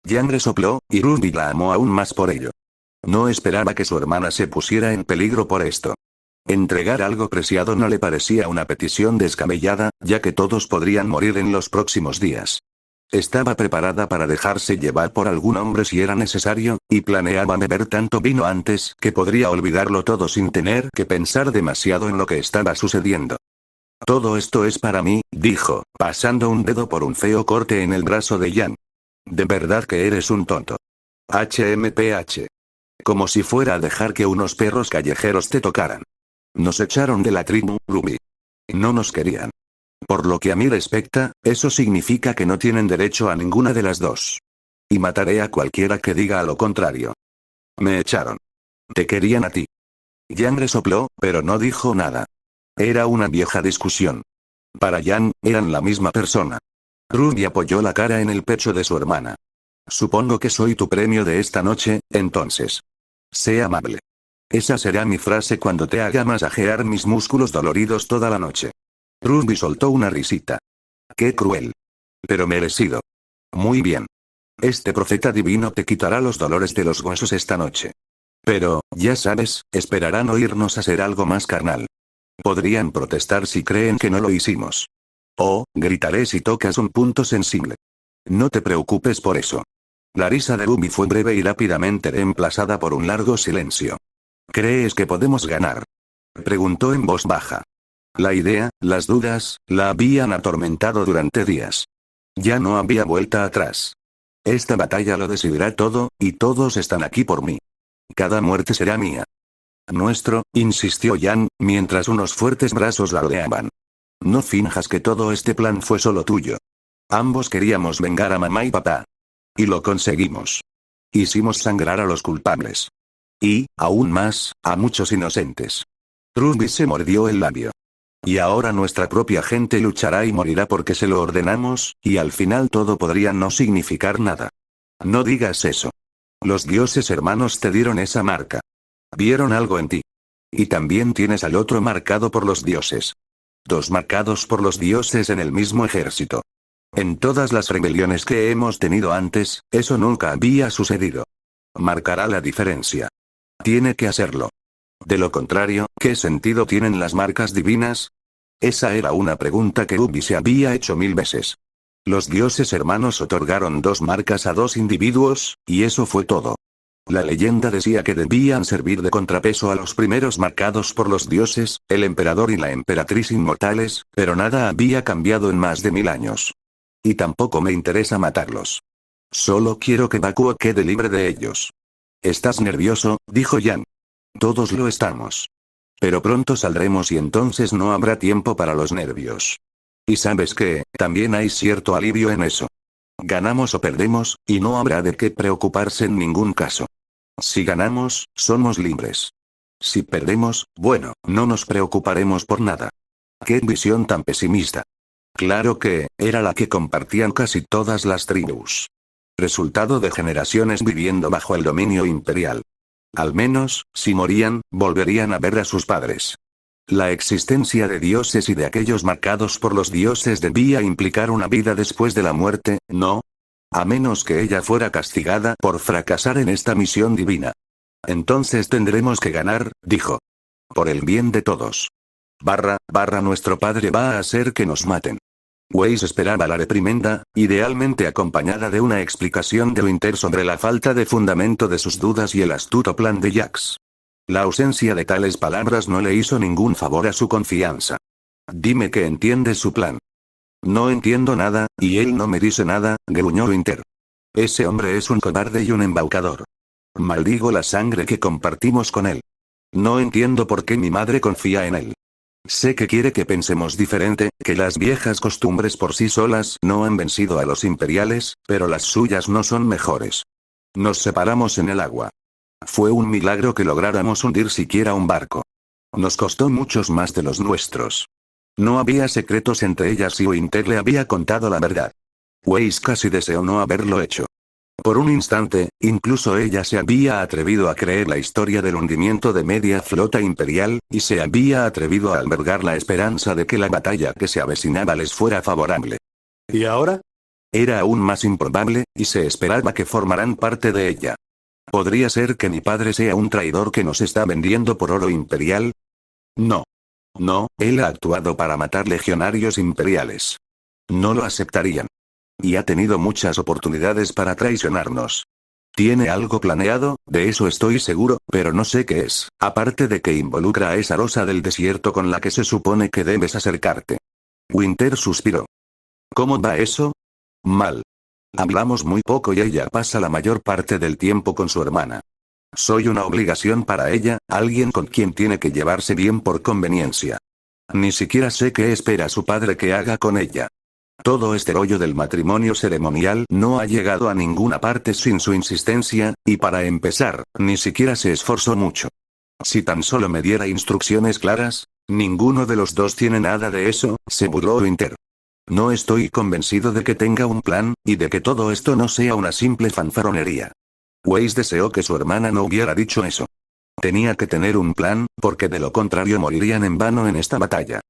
Yang resopló, y Ruby la amó aún más por ello. No esperaba que su hermana se pusiera en peligro por esto. Entregar algo preciado no le parecía una petición descabellada, ya que todos podrían morir en los próximos días. Estaba preparada para dejarse llevar por algún hombre si era necesario, y planeaba beber tanto vino antes que podría olvidarlo todo sin tener que pensar demasiado en lo que estaba sucediendo. Todo esto es para mí, dijo, pasando un dedo por un feo corte en el brazo de Yang. De verdad que eres un tonto. HMPH. Como si fuera a dejar que unos perros callejeros te tocaran. Nos echaron de la tribu, Ruby. No nos querían. Por lo que a mí respecta, eso significa que no tienen derecho a ninguna de las dos. Y mataré a cualquiera que diga lo contrario. Me echaron. Te querían a ti. Yang resopló, pero no dijo nada. Era una vieja discusión. Para Yang, eran la misma persona. Ruby apoyó la cara en el pecho de su hermana. Supongo que soy tu premio de esta noche, entonces. Sé amable. Esa será mi frase cuando te haga masajear mis músculos doloridos toda la noche. Ruby soltó una risita. Qué cruel. Pero merecido. Muy bien. Este profeta divino te quitará los dolores de los huesos esta noche. Pero, ya sabes, esperarán oírnos hacer algo más carnal. Podrían protestar si creen que no lo hicimos. O, gritaré si tocas un punto sensible. No te preocupes por eso. La risa de Ruby fue breve y rápidamente reemplazada por un largo silencio. ¿Crees que podemos ganar? Preguntó en voz baja. La idea, las dudas, la habían atormentado durante días. Ya no había vuelta atrás. Esta batalla lo decidirá todo, y todos están aquí por mí. Cada muerte será mía. Nuestro, insistió Yang, mientras unos fuertes brazos la rodeaban. No finjas que todo este plan fue solo tuyo. Ambos queríamos vengar a mamá y papá. Y lo conseguimos. Hicimos sangrar a los culpables. Y, aún más, a muchos inocentes. Ruby se mordió el labio. Y ahora nuestra propia gente luchará y morirá porque se lo ordenamos, y al final todo podría no significar nada. No digas eso. Los dioses hermanos te dieron esa marca. Vieron algo en ti. Y también tienes al otro marcado por los dioses. Dos marcados por los dioses en el mismo ejército. En todas las rebeliones que hemos tenido antes, eso nunca había sucedido. Marcará la diferencia. Tiene que hacerlo. De lo contrario, ¿qué sentido tienen las marcas divinas? Esa era una pregunta que Ubi se había hecho 1000 veces. Los dioses hermanos otorgaron 2 marcas a 2 individuos, y eso fue todo. La leyenda decía que debían servir de contrapeso a los primeros marcados por los dioses, el emperador y la emperatriz inmortales, pero nada había cambiado en más de 1000 años. Y tampoco me interesa matarlos. Solo quiero que Bakuo quede libre de ellos. ¿Estás nervioso?, dijo Yan. Todos lo estamos. Pero pronto saldremos y entonces no habrá tiempo para los nervios. Y sabes que, también hay cierto alivio en eso. Ganamos o perdemos, y no habrá de qué preocuparse en ningún caso. Si ganamos, somos libres. Si perdemos, bueno, no nos preocuparemos por nada. ¡Qué visión tan pesimista! Claro que, era la que compartían casi todas las tribus. Resultado de generaciones viviendo bajo el dominio imperial. Al menos, si morían, volverían a ver a sus padres. La existencia de dioses y de aquellos marcados por los dioses debía implicar una vida después de la muerte, ¿no? A menos que ella fuera castigada por fracasar en esta misión divina. Entonces tendremos que ganar, dijo. Por el bien de todos. Nuestro padre va a hacer que nos maten. Weiss esperaba la reprimenda, idealmente acompañada de una explicación de Winter sobre la falta de fundamento de sus dudas y el astuto plan de Jax. La ausencia de tales palabras no le hizo ningún favor a su confianza. Dime que entiendes su plan. No entiendo nada, y él no me dice nada, gruñó Winter. Ese hombre es un cobarde y un embaucador. Maldigo la sangre que compartimos con él. No entiendo por qué mi madre confía en él. Sé que quiere que pensemos diferente, que las viejas costumbres por sí solas no han vencido a los imperiales, pero las suyas no son mejores. Nos separamos en el agua. Fue un milagro que lográramos hundir siquiera un barco. Nos costó muchos más de los nuestros. No había secretos entre ellas y Winter le había contado la verdad. Weiss casi deseó no haberlo hecho. Por un instante, incluso ella se había atrevido a creer la historia del hundimiento de media flota imperial, y se había atrevido a albergar la esperanza de que la batalla que se avecinaba les fuera favorable. ¿Y ahora? Era aún más improbable, y se esperaba que formaran parte de ella. ¿Podría ser que mi padre sea un traidor que nos está vendiendo por oro imperial? No. No, él ha actuado para matar legionarios imperiales. No lo aceptarían. Y ha tenido muchas oportunidades para traicionarnos. Tiene algo planeado, de eso estoy seguro, pero no sé qué es, aparte de que involucra a esa rosa del desierto con la que se supone que debes acercarte. Winter suspiró. ¿Cómo va eso? Mal. Hablamos muy poco y ella pasa la mayor parte del tiempo con su hermana. Soy una obligación para ella, alguien con quien tiene que llevarse bien por conveniencia. Ni siquiera sé qué espera su padre que haga con ella. Todo este rollo del matrimonio ceremonial no ha llegado a ninguna parte sin su insistencia, y para empezar, ni siquiera se esforzó mucho. Si tan solo me diera instrucciones claras, ninguno de los dos tiene nada de eso, se burló Winter. No estoy convencido de que tenga un plan, y de que todo esto no sea una simple fanfarronería. Weiss deseó que su hermana no hubiera dicho eso. Tenía que tener un plan, porque de lo contrario morirían en vano en esta batalla.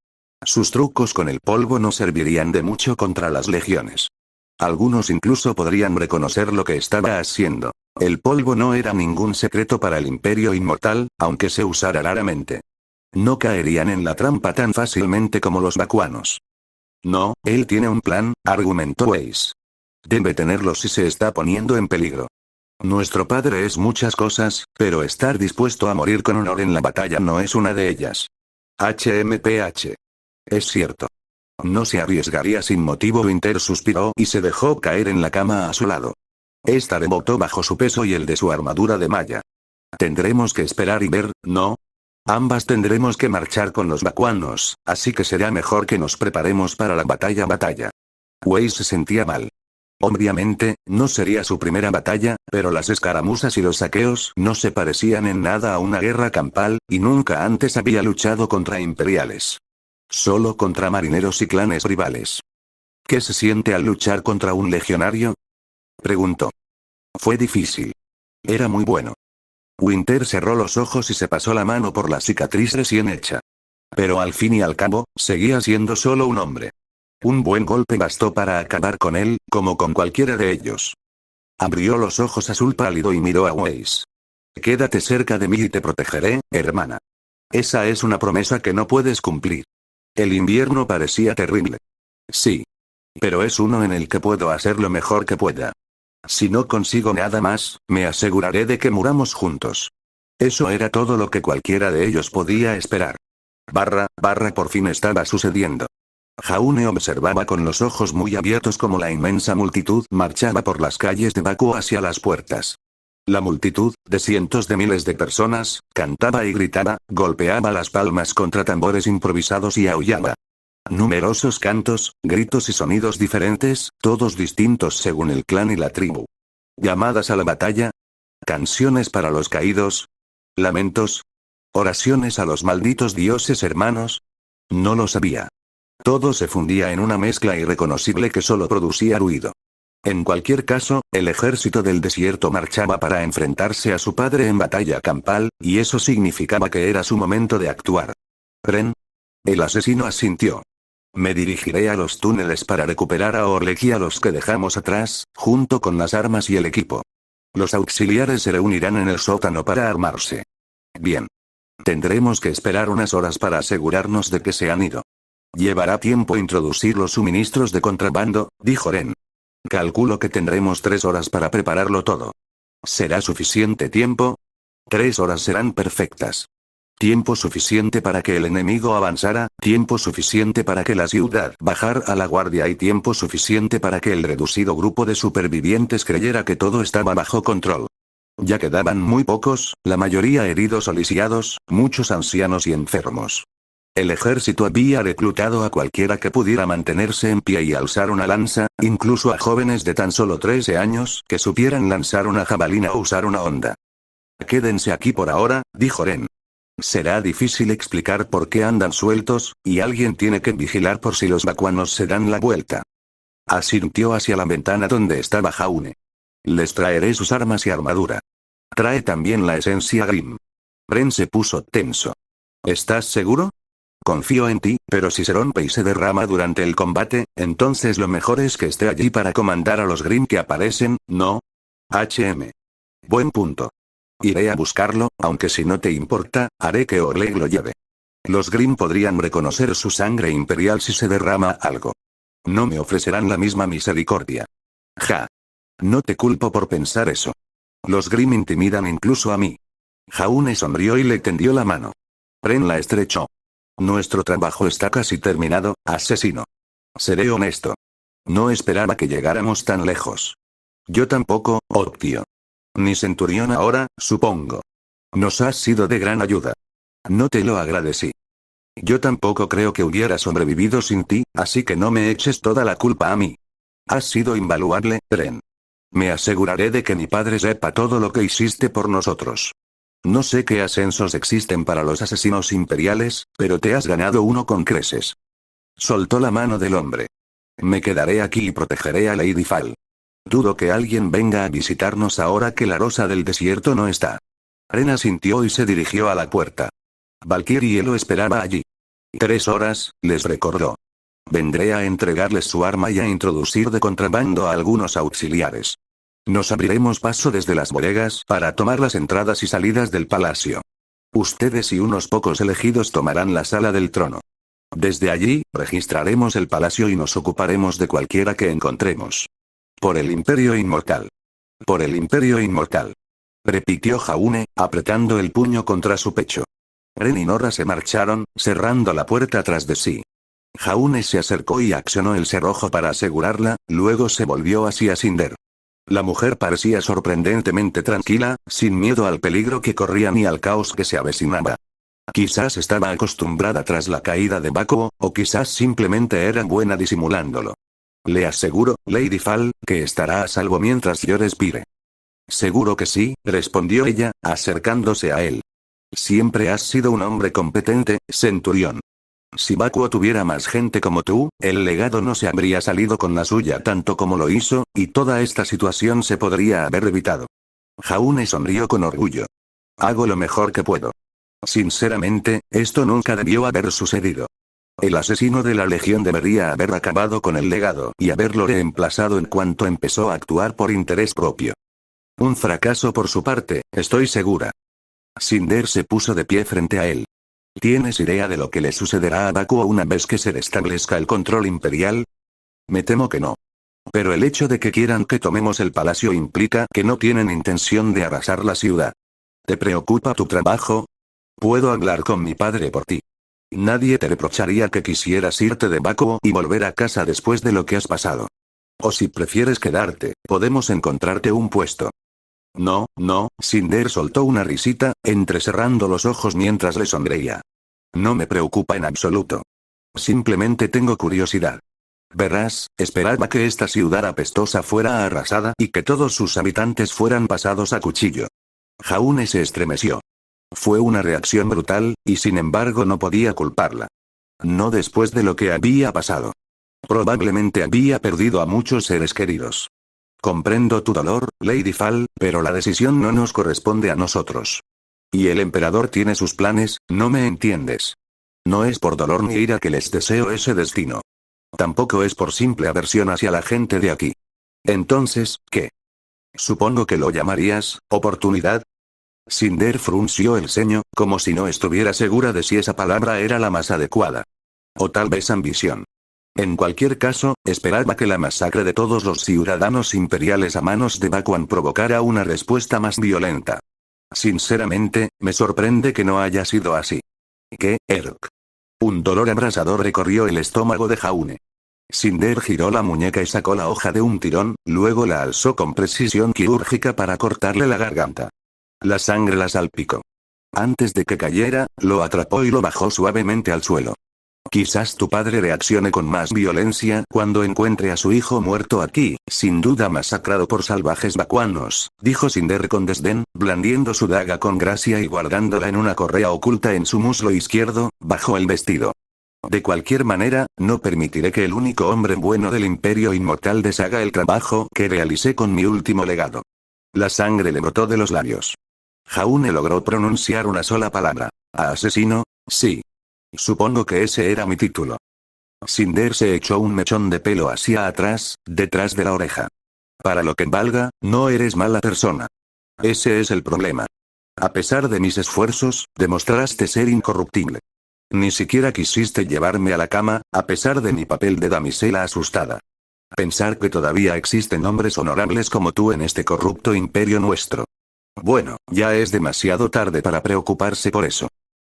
Sus trucos con el polvo no servirían de mucho contra las legiones. Algunos incluso podrían reconocer lo que estaba haciendo. El polvo no era ningún secreto para el Imperio Inmortal, aunque se usara raramente. No caerían en la trampa tan fácilmente como los bakuanos. No, él tiene un plan, argumentó Weiss. Debe tenerlo si se está poniendo en peligro. Nuestro padre es muchas cosas, pero estar dispuesto a morir con honor en la batalla no es una de ellas. HMPH. Es cierto. No se arriesgaría sin motivo. Winter suspiró y se dejó caer en la cama a su lado. Esta rebotó bajo su peso y el de su armadura de malla. Tendremos que esperar y ver, ¿no? Ambas tendremos que marchar con los bakuanos, así que será mejor que nos preparemos para la batalla. Weiss se sentía mal. Obviamente, no sería su primera batalla, pero las escaramuzas y los saqueos no se parecían en nada a una guerra campal, y nunca antes había luchado contra imperiales. Solo contra marineros y clanes rivales. ¿Qué se siente al luchar contra un legionario?, preguntó. Fue difícil. Era muy bueno. Winter cerró los ojos y se pasó la mano por la cicatriz recién hecha. Pero al fin y al cabo, seguía siendo solo un hombre. Un buen golpe bastó para acabar con él, como con cualquiera de ellos. Abrió los ojos azul pálido y miró a Weiss. Quédate cerca de mí y te protegeré, hermana. Esa es una promesa que no puedes cumplir. El invierno parecía terrible. Sí. Pero es uno en el que puedo hacer lo mejor que pueda. Si no consigo nada más, me aseguraré de que muramos juntos. Eso era todo lo que cualquiera de ellos podía esperar. Por fin estaba sucediendo. Jaune observaba con los ojos muy abiertos como la inmensa multitud marchaba por las calles de Bakú hacia las puertas. La multitud, de cientos de miles de personas, cantaba y gritaba, golpeaba las palmas contra tambores improvisados y aullaba. Numerosos cantos, gritos y sonidos diferentes, todos distintos según el clan y la tribu. Llamadas a la batalla. Canciones para los caídos. Lamentos. Oraciones a los malditos dioses hermanos. No lo sabía. Todo se fundía en una mezcla irreconocible que solo producía ruido. En cualquier caso, el ejército del desierto marchaba para enfrentarse a su padre en batalla campal, y eso significaba que era su momento de actuar. Ren. El asesino asintió. Me dirigiré a los túneles para recuperar a Orlek y a los que dejamos atrás, junto con las armas y el equipo. Los auxiliares se reunirán en el sótano para armarse. Bien. Tendremos que esperar unas horas para asegurarnos de que se han ido. Llevará tiempo introducir los suministros de contrabando, dijo Ren. Calculo que tendremos 3 horas para prepararlo todo. ¿Será suficiente tiempo? 3 horas serán perfectas. Tiempo suficiente para que el enemigo avanzara, tiempo suficiente para que la ciudad bajara a la guardia y tiempo suficiente para que el reducido grupo de supervivientes creyera que todo estaba bajo control. Ya quedaban muy pocos, la mayoría heridos o lisiados, muchos ancianos y enfermos. El ejército había reclutado a cualquiera que pudiera mantenerse en pie y alzar una lanza, incluso a jóvenes de tan solo 13 años que supieran lanzar una jabalina o usar una honda. Quédense aquí por ahora, dijo Ren. Será difícil explicar por qué andan sueltos, y alguien tiene que vigilar por si los bakuanos se dan la vuelta. Asintió hacia la ventana donde estaba Jaune. Les traeré sus armas y armadura. Trae también la esencia Grim. Ren se puso tenso. ¿Estás seguro? Confío en ti, pero si se rompe y se derrama durante el combate, entonces lo mejor es que esté allí para comandar a los Grim que aparecen, ¿no? Buen punto. Iré a buscarlo, aunque si no te importa, haré que Orlek lo lleve. Los Grim podrían reconocer su sangre imperial si se derrama algo. No me ofrecerán la misma misericordia. Ja. No te culpo por pensar eso. Los Grim intimidan incluso a mí. Jaune sonrió y le tendió la mano. Ren la estrechó. Nuestro trabajo está casi terminado, asesino. Seré honesto. No esperaba que llegáramos tan lejos. Yo tampoco, Optio. Ni Centurión ahora, supongo. Nos has sido de gran ayuda. No te lo agradecí. Yo tampoco creo que hubiera sobrevivido sin ti, así que no me eches toda la culpa a mí. Has sido invaluable, Ren. Me aseguraré de que mi padre sepa todo lo que hiciste por nosotros. No sé qué ascensos existen para los asesinos imperiales, pero te has ganado uno con creces. Soltó la mano del hombre. Me quedaré aquí y protegeré a Lady Fall. Dudo que alguien venga a visitarnos ahora que la rosa del desierto no está. Ren asintió y se dirigió a la puerta. Valkyrie lo esperaba allí. 3 horas, les recordó. Vendré a entregarles su arma y a introducir de contrabando a algunos auxiliares. Nos abriremos paso desde las bodegas para tomar las entradas y salidas del palacio. Ustedes y unos pocos elegidos tomarán la sala del trono. Desde allí, registraremos el palacio y nos ocuparemos de cualquiera que encontremos. Por el Imperio Inmortal. Por el Imperio Inmortal. Repitió Jaune, apretando el puño contra su pecho. Ren y Nora se marcharon, cerrando la puerta tras de sí. Jaune se acercó y accionó el cerrojo para asegurarla, luego se volvió hacia Cinder. La mujer parecía sorprendentemente tranquila, sin miedo al peligro que corría ni al caos que se avecinaba. Quizás estaba acostumbrada tras la caída de Bakuo, o quizás simplemente era buena disimulándolo. Le aseguro, Lady Fall, que estará a salvo mientras yo respire. Seguro que sí, respondió ella, acercándose a él. Siempre has sido un hombre competente, Centurión. Si Bakuo tuviera más gente como tú, el legado no se habría salido con la suya tanto como lo hizo, y toda esta situación se podría haber evitado. Jaune sonrió con orgullo. Hago lo mejor que puedo. Sinceramente, esto nunca debió haber sucedido. El asesino de la Legión debería haber acabado con el legado y haberlo reemplazado en cuanto empezó a actuar por interés propio. Un fracaso por su parte, estoy segura. Cinder se puso de pie frente a él. ¿Tienes idea de lo que le sucederá a Bakuo una vez que se restablezca el control imperial? Me temo que no. Pero el hecho de que quieran que tomemos el palacio implica que no tienen intención de arrasar la ciudad. ¿Te preocupa tu trabajo? Puedo hablar con mi padre por ti. Nadie te reprocharía que quisieras irte de Bakuo y volver a casa después de lo que has pasado. O si prefieres quedarte, podemos encontrarte un puesto. No, no, Cinder soltó una risita, entrecerrando los ojos mientras le sonreía. No me preocupa en absoluto. Simplemente tengo curiosidad. Verás, esperaba que esta ciudad apestosa fuera arrasada y que todos sus habitantes fueran pasados a cuchillo. Jaune se estremeció. Fue una reacción brutal, y sin embargo no podía culparla. No después de lo que había pasado. Probablemente había perdido a muchos seres queridos. Comprendo tu dolor, Lady Fall, pero la decisión no nos corresponde a nosotros. Y el emperador tiene sus planes, ¿no me entiendes? No es por dolor ni ira que les deseo ese destino. Tampoco es por simple aversión hacia la gente de aquí. Entonces, ¿qué? Supongo que lo llamarías, oportunidad. Cinder frunció el ceño, como si no estuviera segura de si esa palabra era la más adecuada. O tal vez ambición. En cualquier caso, esperaba que la masacre de todos los ciudadanos imperiales a manos de Bakuan provocara una respuesta más violenta. Sinceramente, me sorprende que no haya sido así. ¿Qué, Erk? Un dolor abrasador recorrió el estómago de Jaune. Cinder giró la muñeca y sacó la hoja de un tirón, luego la alzó con precisión quirúrgica para cortarle la garganta. La sangre la salpicó. Antes de que cayera, lo atrapó y lo bajó suavemente al suelo. Quizás tu padre reaccione con más violencia cuando encuentre a su hijo muerto aquí, sin duda masacrado por salvajes bakuanos, dijo Cinder con desdén, blandiendo su daga con gracia y guardándola en una correa oculta en su muslo izquierdo, bajo el vestido. De cualquier manera, no permitiré que el único hombre bueno del Imperio Inmortal deshaga el trabajo que realicé con mi último legado. La sangre le brotó de los labios. Jaune logró pronunciar una sola palabra. ¿Asesino? Sí. Supongo que ese era mi título. Cinder se echó un mechón de pelo hacia atrás, detrás de la oreja. Para lo que valga, no eres mala persona. Ese es el problema. A pesar de mis esfuerzos, demostraste ser incorruptible. Ni siquiera quisiste llevarme a la cama, a pesar de mi papel de damisela asustada. Pensar que todavía existen hombres honorables como tú en este corrupto imperio nuestro. Bueno, ya es demasiado tarde para preocuparse por eso.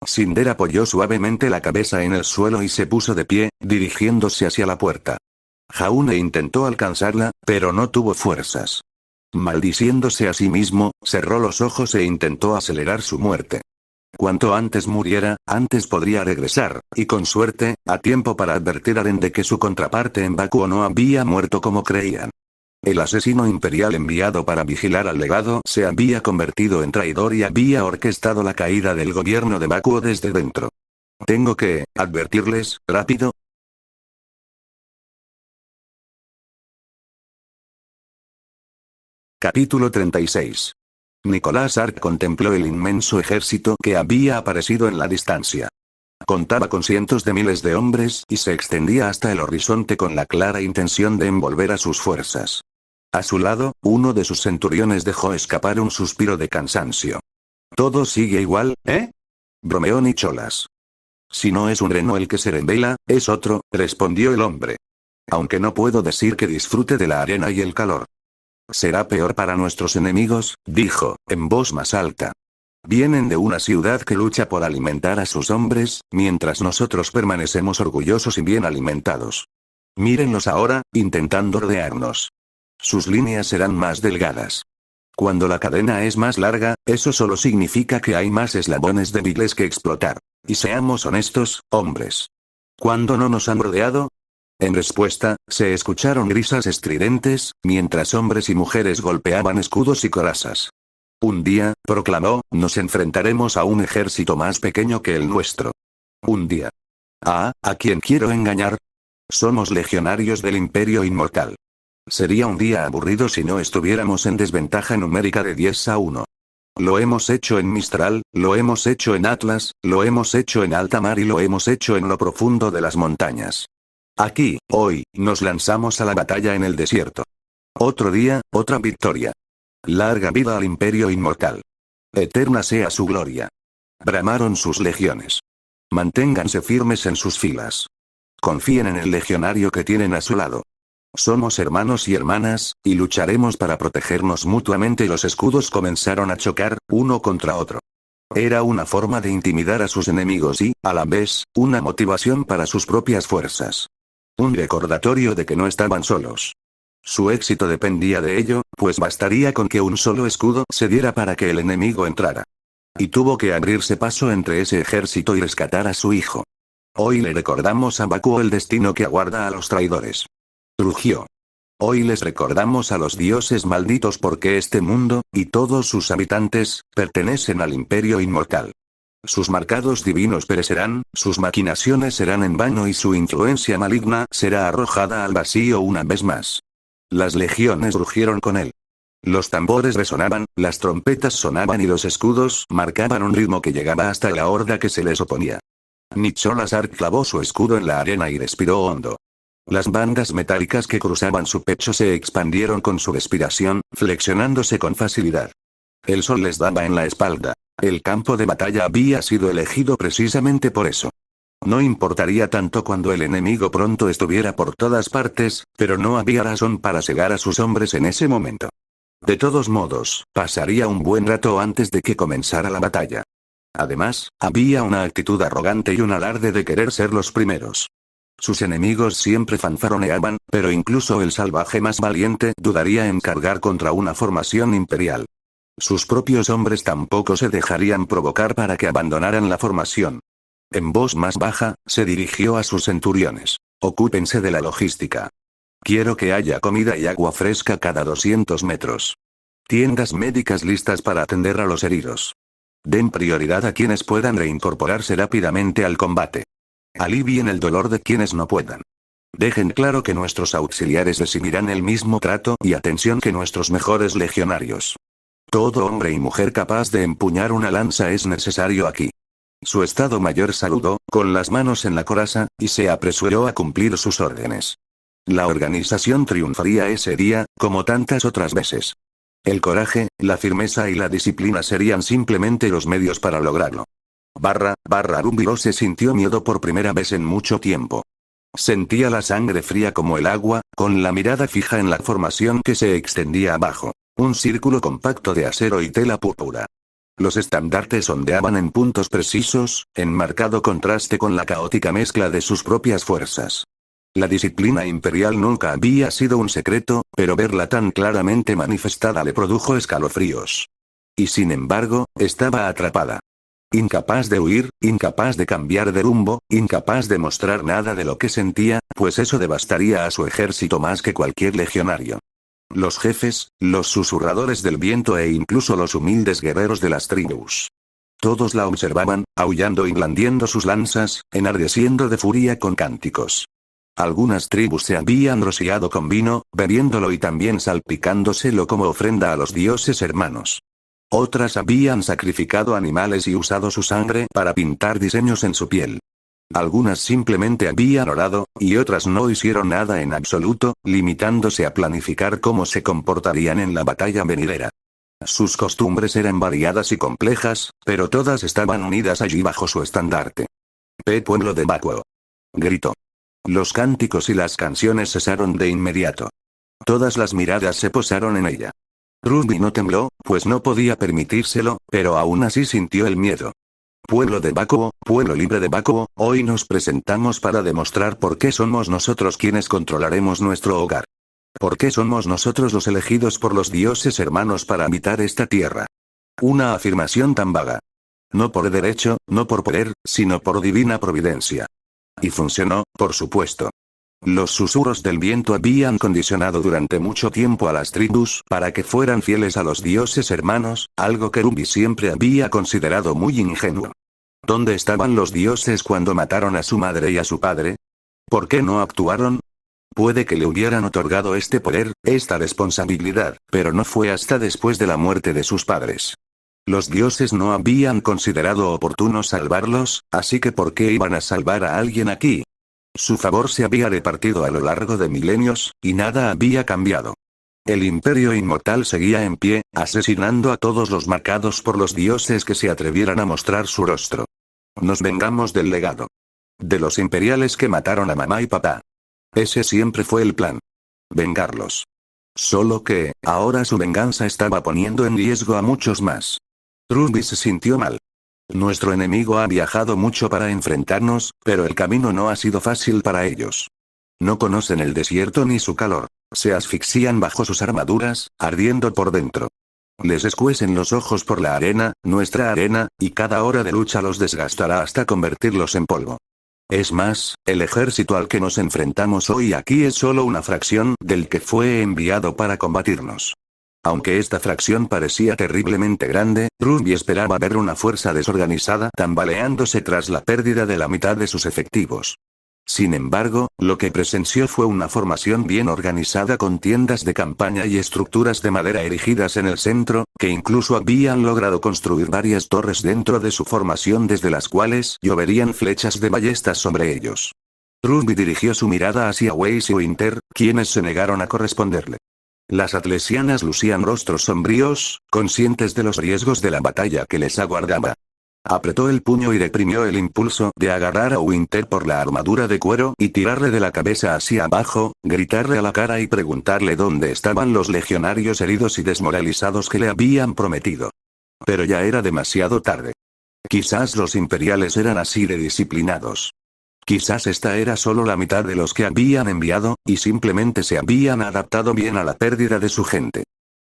Cinder apoyó suavemente la cabeza en el suelo y se puso de pie, dirigiéndose hacia la puerta. Jaune intentó alcanzarla, pero no tuvo fuerzas. Maldiciéndose a sí mismo, cerró los ojos e intentó acelerar su muerte. Cuanto antes muriera, antes podría regresar, y con suerte, a tiempo para advertir a Ren de que su contraparte en Bakuo no había muerto como creían. El asesino imperial enviado para vigilar al legado se había convertido en traidor y había orquestado la caída del gobierno de Bakuo desde dentro. Tengo que advertirles, rápido. Capítulo 36. Nicolás Ark contempló el inmenso ejército que había aparecido en la distancia. Contaba con cientos de miles de hombres y se extendía hasta el horizonte con la clara intención de envolver a sus fuerzas. A su lado, uno de sus centuriones dejó escapar un suspiro de cansancio. «Todo sigue igual, ¿eh?», bromeó Nicholas. «Si no es un reno el que se revela, es otro», respondió el hombre. «Aunque no puedo decir que disfrute de la arena y el calor». «Será peor para nuestros enemigos», dijo, en voz más alta. «Vienen de una ciudad que lucha por alimentar a sus hombres, mientras nosotros permanecemos orgullosos y bien alimentados. Mírenlos ahora, intentando rodearnos. Sus líneas serán más delgadas. Cuando la cadena es más larga, eso solo significa que hay más eslabones débiles que explotar. Y seamos honestos, hombres. ¿Cuándo no nos han rodeado?». En respuesta, se escucharon risas estridentes, mientras hombres y mujeres golpeaban escudos y corazas. «Un día», proclamó, «nos enfrentaremos a un ejército más pequeño que el nuestro. Un día». «Ah, ¿a quién quiero engañar? Somos legionarios del Imperio Inmortal. Sería un día aburrido si no estuviéramos en desventaja numérica de 10-1. Lo hemos hecho en Mistral, lo hemos hecho en Atlas, lo hemos hecho en alta mar y lo hemos hecho en lo profundo de las montañas. Aquí, hoy, nos lanzamos a la batalla en el desierto. Otro día, otra victoria. Larga vida al Imperio Inmortal. Eterna sea su gloria. Bramaron sus legiones. Manténganse firmes en sus filas. Confíen en el legionario que tienen a su lado. Somos hermanos y hermanas, y lucharemos para protegernos mutuamente. Los escudos comenzaron a chocar, uno contra otro. Era una forma de intimidar a sus enemigos y, a la vez, una motivación para sus propias fuerzas. Un recordatorio de que no estaban solos. Su éxito dependía de ello, pues bastaría con que un solo escudo se diera para que el enemigo entrara. Y tuvo que abrirse paso entre ese ejército y rescatar a su hijo. Hoy le recordamos a Bakuo el destino que aguarda a los traidores. Rugió. Hoy les recordamos a los dioses malditos porque este mundo, y todos sus habitantes, pertenecen al Imperio Inmortal. Sus marcados divinos perecerán, sus maquinaciones serán en vano y su influencia maligna será arrojada al vacío una vez más. Las legiones rugieron con él. Los tambores resonaban, las trompetas sonaban y los escudos marcaban un ritmo que llegaba hasta la horda que se les oponía. Nicholazar clavó su escudo en la arena y respiró hondo. Las bandas metálicas que cruzaban su pecho se expandieron con su respiración, flexionándose con facilidad. El sol les daba en la espalda. El campo de batalla había sido elegido precisamente por eso. No importaría tanto cuando el enemigo pronto estuviera por todas partes, pero no había razón para cegar a sus hombres en ese momento. De todos modos, pasaría un buen rato antes de que comenzara la batalla. Además, había una actitud arrogante y un alarde de querer ser los primeros. Sus enemigos siempre fanfaroneaban, pero incluso el salvaje más valiente dudaría en cargar contra una formación imperial. Sus propios hombres tampoco se dejarían provocar para que abandonaran la formación. En voz más baja, se dirigió a sus centuriones. Ocúpense de la logística. Quiero que haya comida y agua fresca cada 200 metros. Tiendas médicas listas para atender a los heridos. Den prioridad a quienes puedan reincorporarse rápidamente al combate. Alivien el dolor de quienes no puedan. Dejen claro que nuestros auxiliares recibirán el mismo trato y atención que nuestros mejores legionarios. Todo hombre y mujer capaz de empuñar una lanza es necesario aquí. Su Estado Mayor saludó, con las manos en la coraza, y se apresuró a cumplir sus órdenes. La organización triunfaría ese día, como tantas otras veces. El coraje, la firmeza y la disciplina serían simplemente los medios para lograrlo. Rumbiló se sintió miedo por primera vez en mucho tiempo. Sentía la sangre fría como el agua, con la mirada fija en la formación que se extendía abajo. Un círculo compacto de acero y tela púrpura. Los estandartes ondeaban en puntos precisos, en marcado contraste con la caótica mezcla de sus propias fuerzas. La disciplina imperial nunca había sido un secreto, pero verla tan claramente manifestada le produjo escalofríos. Y sin embargo, estaba atrapada. Incapaz de huir, incapaz de cambiar de rumbo, incapaz de mostrar nada de lo que sentía, pues eso devastaría a su ejército más que cualquier legionario. Los jefes, los susurradores del viento e incluso los humildes guerreros de las tribus. Todos la observaban, aullando y blandiendo sus lanzas, enardeciendo de furia con cánticos. Algunas tribus se habían rociado con vino, bebiéndolo y también salpicándoselo como ofrenda a los dioses hermanos. Otras habían sacrificado animales y usado su sangre para pintar diseños en su piel. Algunas simplemente habían orado, y otras no hicieron nada en absoluto, limitándose a planificar cómo se comportarían en la batalla venidera. Sus costumbres eran variadas y complejas, pero todas estaban unidas allí bajo su estandarte. Pueblo de Bakuo. Gritó. Los cánticos y las canciones cesaron de inmediato. Todas las miradas se posaron en ella. Ruby no tembló, pues no podía permitírselo, pero aún así sintió el miedo. Pueblo de Bakuo, pueblo libre de Bakuo, hoy nos presentamos para demostrar por qué somos nosotros quienes controlaremos nuestro hogar. ¿Por qué somos nosotros los elegidos por los dioses hermanos para habitar esta tierra? Una afirmación tan vaga. No por derecho, no por poder, sino por divina providencia. Y funcionó, por supuesto. Los susurros del viento habían condicionado durante mucho tiempo a las tribus para que fueran fieles a los dioses hermanos, algo que Ruby siempre había considerado muy ingenuo. ¿Dónde estaban los dioses cuando mataron a su madre y a su padre? ¿Por qué no actuaron? Puede que le hubieran otorgado este poder, esta responsabilidad, pero no fue hasta después de la muerte de sus padres. Los dioses no habían considerado oportuno salvarlos, así que ¿por qué iban a salvar a alguien aquí? Su favor se había repartido a lo largo de milenios, y nada había cambiado. El Imperio Inmortal seguía en pie, asesinando a todos los marcados por los dioses que se atrevieran a mostrar su rostro. Nos vengamos del legado. De los imperiales que mataron a mamá y papá. Ese siempre fue el plan. Vengarlos. Solo que, ahora su venganza estaba poniendo en riesgo a muchos más. Ruby se sintió mal. Nuestro enemigo ha viajado mucho para enfrentarnos, pero el camino no ha sido fácil para ellos. No conocen el desierto ni su calor. Se asfixian bajo sus armaduras, ardiendo por dentro. Les escuecen los ojos por la arena, nuestra arena, y cada hora de lucha los desgastará hasta convertirlos en polvo. Es más, el ejército al que nos enfrentamos hoy aquí es solo una fracción del que fue enviado para combatirnos. Aunque esta fracción parecía terriblemente grande, Ruby esperaba ver una fuerza desorganizada tambaleándose tras la pérdida de la mitad de sus efectivos. Sin embargo, lo que presenció fue una formación bien organizada con tiendas de campaña y estructuras de madera erigidas en el centro, que incluso habían logrado construir varias torres dentro de su formación desde las cuales lloverían flechas de ballestas sobre ellos. Ruby dirigió su mirada hacia Weiss y Winter, quienes se negaron a corresponderle. Las atlesianas lucían rostros sombríos, conscientes de los riesgos de la batalla que les aguardaba. Apretó el puño y reprimió el impulso de agarrar a Winter por la armadura de cuero y tirarle de la cabeza hacia abajo, gritarle a la cara y preguntarle dónde estaban los legionarios heridos y desmoralizados que le habían prometido. Pero ya era demasiado tarde. Quizás los imperiales eran así de disciplinados. Quizás esta era solo la mitad de los que habían enviado, y simplemente se habían adaptado bien a la pérdida de su gente.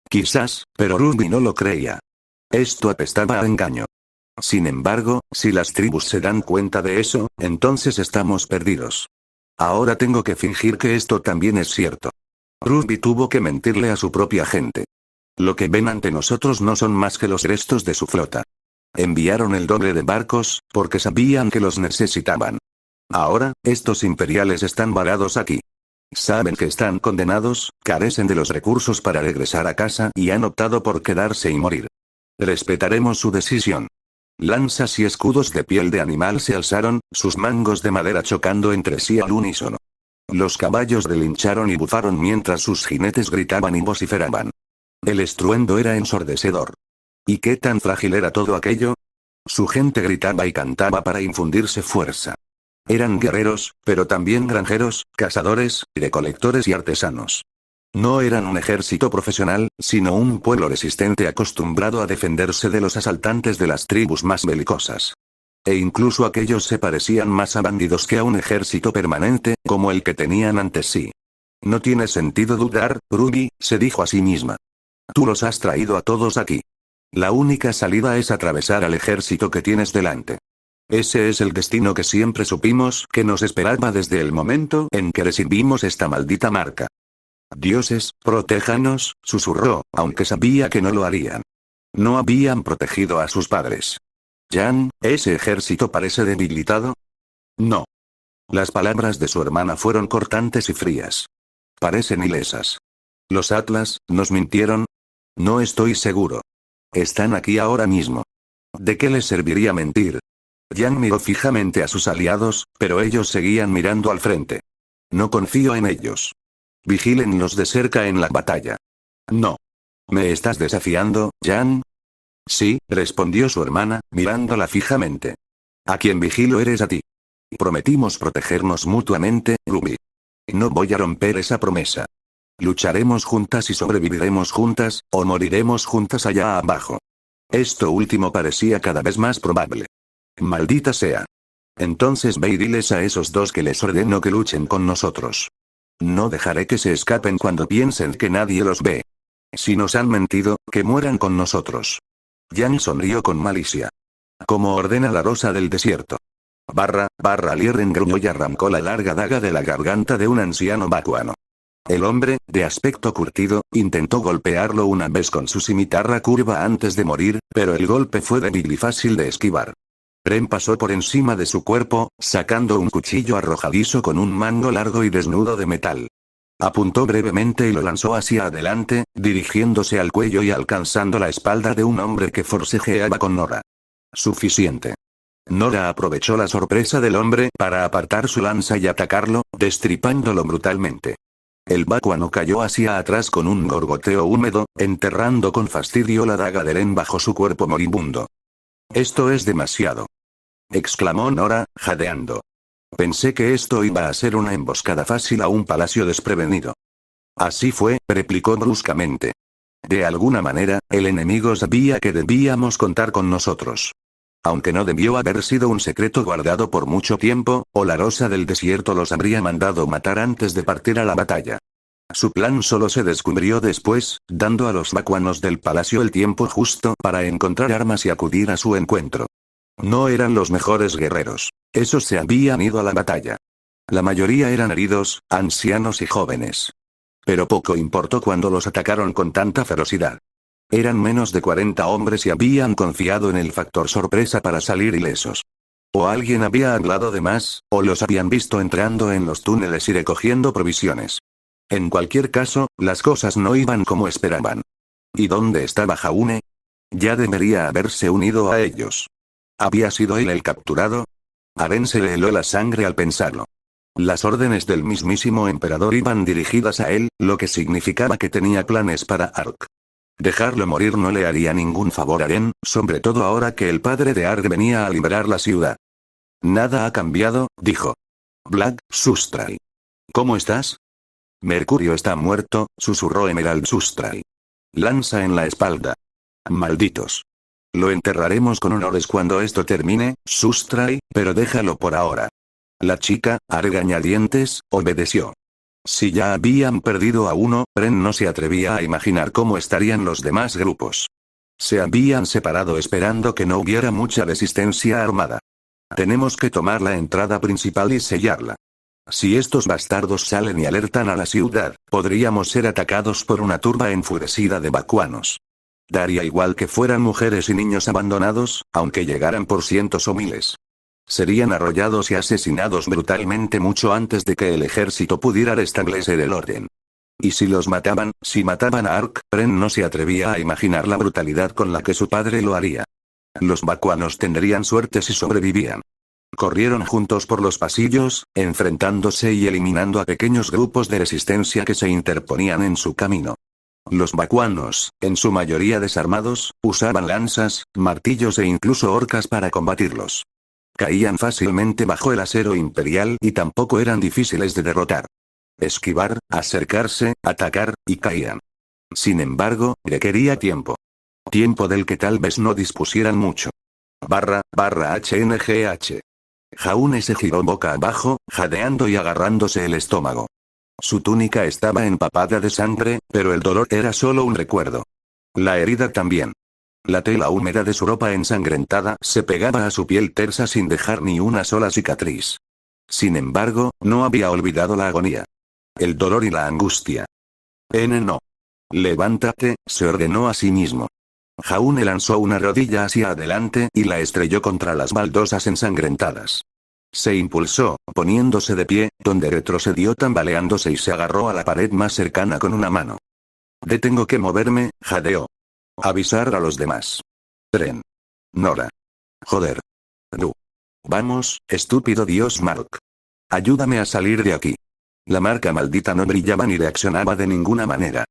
Quizás, pero Ruby no lo creía. Esto apestaba a engaño. Sin embargo, si las tribus se dan cuenta de eso, entonces estamos perdidos. Ahora tengo que fingir que esto también es cierto. Ruby tuvo que mentirle a su propia gente. Lo que ven ante nosotros no son más que los restos de su flota. Enviaron el doble de barcos, porque sabían que los necesitaban. Ahora, estos imperiales están varados aquí. Saben que están condenados, carecen de los recursos para regresar a casa y han optado por quedarse y morir. Respetaremos su decisión. Lanzas y escudos de piel de animal se alzaron, sus mangos de madera chocando entre sí al unísono. Los caballos relincharon y bufaron mientras sus jinetes gritaban y vociferaban. El estruendo era ensordecedor. ¿Y qué tan frágil era todo aquello? Su gente gritaba y cantaba para infundirse fuerza. Eran guerreros, pero también granjeros, cazadores, recolectores y artesanos. No eran un ejército profesional, sino un pueblo resistente acostumbrado a defenderse de los asaltantes de las tribus más belicosas. E incluso aquellos se parecían más a bandidos que a un ejército permanente, como el que tenían ante sí. No tiene sentido dudar, Ruby, se dijo a sí misma. Tú los has traído a todos aquí. La única salida es atravesar al ejército que tienes delante. Ese es el destino que siempre supimos que nos esperaba desde el momento en que recibimos esta maldita marca. Dioses, protéjanos, susurró, aunque sabía que no lo harían. No habían protegido a sus padres. Jan, ¿ese ejército parece debilitado? No. Las palabras de su hermana fueron cortantes y frías. Parecen ilesas. ¿Los Atlas nos mintieron? No estoy seguro. Están aquí ahora mismo. ¿De qué les serviría mentir? Jan miró fijamente a sus aliados, pero ellos seguían mirando al frente. No confío en ellos. Vigílenlos de cerca en la batalla. No. ¿Me estás desafiando, Jan? Sí, respondió su hermana, mirándola fijamente. A quien vigilo eres a ti. Prometimos protegernos mutuamente, Ruby. No voy a romper esa promesa. Lucharemos juntas y sobreviviremos juntas, o moriremos juntas allá abajo. Esto último parecía cada vez más probable. Maldita sea. Entonces ve y diles a esos dos que les ordeno que luchen con nosotros. No dejaré que se escapen cuando piensen que nadie los ve. Si nos han mentido, que mueran con nosotros. Jan sonrió con malicia. Como ordena la rosa del desierto. Lieren gruñó y arrancó la larga daga de la garganta de un anciano vacuano. El hombre, de aspecto curtido, intentó golpearlo una vez con su cimitarra curva antes de morir, pero el golpe fue débil y fácil de esquivar. Ren pasó por encima de su cuerpo, sacando un cuchillo arrojadizo con un mango largo y desnudo de metal. Apuntó brevemente y lo lanzó hacia adelante, dirigiéndose al cuello y alcanzando la espalda de un hombre que forcejeaba con Nora. Suficiente. Nora aprovechó la sorpresa del hombre para apartar su lanza y atacarlo, destripándolo brutalmente. El vacuano cayó hacia atrás con un gorgoteo húmedo, enterrando con fastidio la daga de Eren bajo su cuerpo moribundo. «Esto es demasiado», exclamó Nora, jadeando. «Pensé que esto iba a ser una emboscada fácil a un palacio desprevenido». «Así fue», replicó bruscamente. «De alguna manera, el enemigo sabía que debíamos contar con nosotros. Aunque no debió haber sido un secreto guardado por mucho tiempo, o la rosa del desierto los habría mandado matar antes de partir a la batalla. Su plan solo se descubrió después, dando a los vacuanos del palacio el tiempo justo para encontrar armas y acudir a su encuentro. No eran los mejores guerreros. Esos se habían ido a la batalla. La mayoría eran heridos, ancianos y jóvenes. Pero poco importó cuando los atacaron con tanta ferocidad. Eran menos de 40 hombres y habían confiado en el factor sorpresa para salir ilesos. O alguien había hablado de más, o los habían visto entrando en los túneles y recogiendo provisiones. En cualquier caso, las cosas no iban como esperaban. ¿Y dónde estaba Jaune? Ya debería haberse unido a ellos. ¿Había sido él el capturado? A Eren se le heló la sangre al pensarlo. Las órdenes del mismísimo emperador iban dirigidas a él, lo que significaba que tenía planes para Ark. Dejarlo morir no le haría ningún favor a Eren, sobre todo ahora que el padre de Ark venía a liberar la ciudad. «Nada ha cambiado», dijo. «Black, Sustray. ¿Cómo estás?» «Mercurio está muerto», susurró Emerald Sustray. «Lanza en la espalda». «Malditos. Lo enterraremos con honores cuando esto termine, Sustray, pero déjalo por ahora». La chica, a regañadientes, obedeció. Si ya habían perdido a uno, Eren no se atrevía a imaginar cómo estarían los demás grupos. Se habían separado esperando que no hubiera mucha resistencia armada. «Tenemos que tomar la entrada principal y sellarla. Si estos bastardos salen y alertan a la ciudad, podríamos ser atacados por una turba enfurecida de vacuanos. Daría igual que fueran mujeres y niños abandonados, aunque llegaran por cientos o miles. Serían arrollados y asesinados brutalmente mucho antes de que el ejército pudiera restablecer el orden. Y si los mataban, si mataban a Ark, Eren no se atrevía a imaginar la brutalidad con la que su padre lo haría. Los vacuanos tendrían suerte si sobrevivían. Corrieron juntos por los pasillos, enfrentándose y eliminando a pequeños grupos de resistencia que se interponían en su camino. Los vacuanos, en su mayoría desarmados, usaban lanzas, martillos e incluso horcas para combatirlos. Caían fácilmente bajo el acero imperial y tampoco eran difíciles de derrotar. Esquivar, acercarse, atacar, y caían. Sin embargo, requería tiempo. Tiempo del que tal vez no dispusieran mucho. /HNGH. Jaune se giró boca abajo, jadeando y agarrándose el estómago. Su túnica estaba empapada de sangre, pero el dolor era solo un recuerdo. La herida también. La tela húmeda de su ropa ensangrentada se pegaba a su piel tersa sin dejar ni una sola cicatriz. Sin embargo, no había olvidado la agonía. El dolor y la angustia. «No. Levántate», se ordenó a sí mismo. Jaune lanzó una rodilla hacia adelante y la estrelló contra las baldosas ensangrentadas. Se impulsó, poniéndose de pie, donde retrocedió tambaleándose y se agarró a la pared más cercana con una mano. «Tengo que moverme», jadeó. «Avisar a los demás». Eren. Nora. «Joder. Vamos, estúpido dios Mark. Ayúdame a salir de aquí». La marca maldita no brillaba ni reaccionaba de ninguna manera.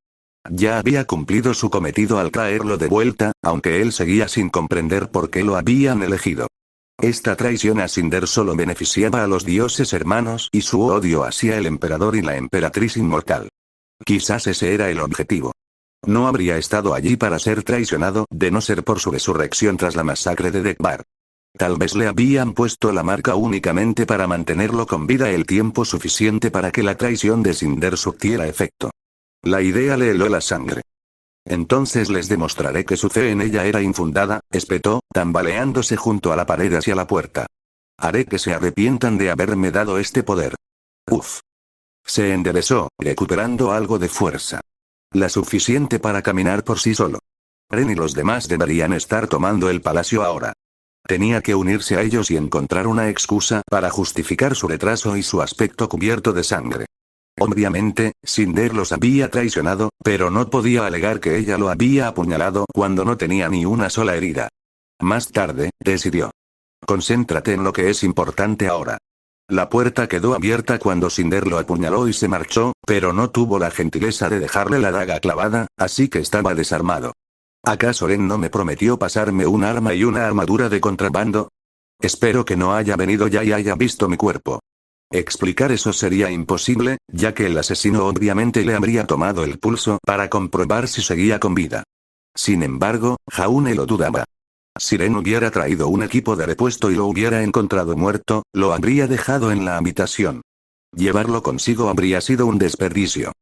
Ya había cumplido su cometido al traerlo de vuelta, aunque él seguía sin comprender por qué lo habían elegido. Esta traición a Cinder solo beneficiaba a los dioses hermanos y su odio hacia el emperador y la emperatriz inmortal. Quizás ese era el objetivo. No habría estado allí para ser traicionado, de no ser por su resurrección tras la masacre de Dekbar. Tal vez le habían puesto la marca únicamente para mantenerlo con vida el tiempo suficiente para que la traición de Cinder surtiera efecto. La idea le heló la sangre. «Entonces les demostraré que su fe en ella era infundada», espetó, tambaleándose junto a la pared hacia la puerta. «Haré que se arrepientan de haberme dado este poder». Uf. Se enderezó, recuperando algo de fuerza. La suficiente para caminar por sí solo. Eren y los demás deberían estar tomando el palacio ahora. Tenía que unirse a ellos y encontrar una excusa para justificar su retraso y su aspecto cubierto de sangre. Obviamente, Cinder los había traicionado, pero no podía alegar que ella lo había apuñalado cuando no tenía ni una sola herida. Más tarde, decidió. «Concéntrate en lo que es importante ahora». La puerta quedó abierta cuando Cinder lo apuñaló y se marchó, pero no tuvo la gentileza de dejarle la daga clavada, así que estaba desarmado. ¿Acaso Ren no me prometió pasarme un arma y una armadura de contrabando? Espero que no haya venido ya y haya visto mi cuerpo. Explicar eso sería imposible, ya que el asesino obviamente le habría tomado el pulso para comprobar si seguía con vida. Sin embargo, Jaune lo dudaba. Si Ren hubiera traído un equipo de repuesto y lo hubiera encontrado muerto, lo habría dejado en la habitación. Llevarlo consigo habría sido un desperdicio.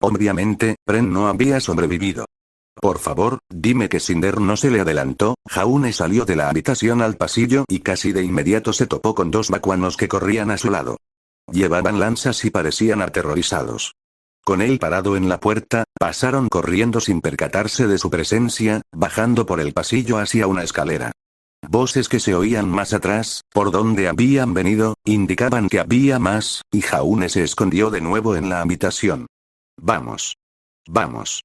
Obviamente, Ren no había sobrevivido. Por favor, dime que Cinder no se le adelantó. Jaune salió de la habitación al pasillo y casi de inmediato se topó con dos bakuanos que corrían a su lado. Llevaban lanzas y parecían aterrorizados. Con él parado en la puerta, pasaron corriendo sin percatarse de su presencia, bajando por el pasillo hacia una escalera. Voces que se oían más atrás, por donde habían venido, indicaban que había más, y Jaune se escondió de nuevo en la habitación. «Vamos. Vamos»,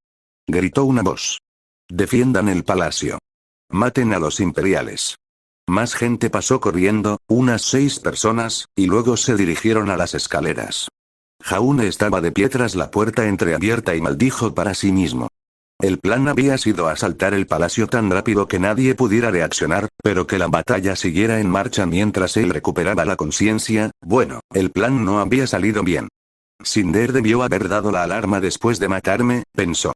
gritó una voz. «Defiendan el palacio. Maten a los imperiales». Más gente pasó corriendo, unas 6 personas, y luego se dirigieron a las escaleras. Jaune estaba de pie tras la puerta entreabierta y maldijo para sí mismo. El plan había sido asaltar el palacio tan rápido que nadie pudiera reaccionar, pero que la batalla siguiera en marcha mientras él recuperaba la conciencia. Bueno, el plan no había salido bien. Cinder debió haber dado la alarma después de matarme, pensó.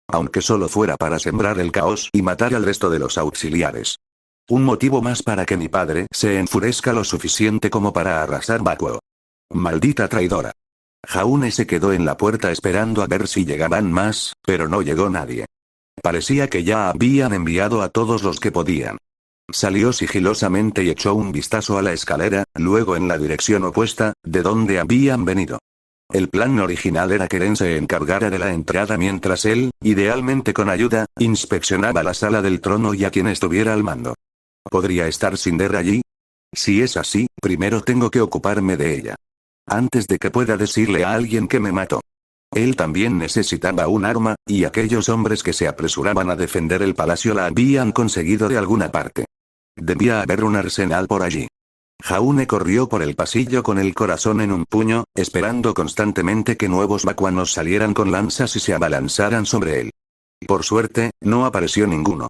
Aunque solo fuera para sembrar el caos y matar al resto de los auxiliares. Un motivo más para que mi padre se enfurezca lo suficiente como para arrasar Bakuo. Maldita traidora. Jaune se quedó en la puerta esperando a ver si llegaban más, pero no llegó nadie. Parecía que ya habían enviado a todos los que podían. Salió sigilosamente y echó un vistazo a la escalera, luego en la dirección opuesta, de donde habían venido. El plan original era que Ren se encargara de la entrada mientras él, idealmente con ayuda, inspeccionaba la sala del trono y a quien estuviera al mando. ¿Podría estar Cinder allí? Si es así, primero tengo que ocuparme de ella. Antes de que pueda decirle a alguien que me mató. Él también necesitaba un arma, y aquellos hombres que se apresuraban a defender el palacio la habían conseguido de alguna parte. Debía haber un arsenal por allí. Jaune corrió por el pasillo con el corazón en un puño, esperando constantemente que nuevos bakuanos salieran con lanzas y se abalanzaran sobre él. Por suerte, no apareció ninguno.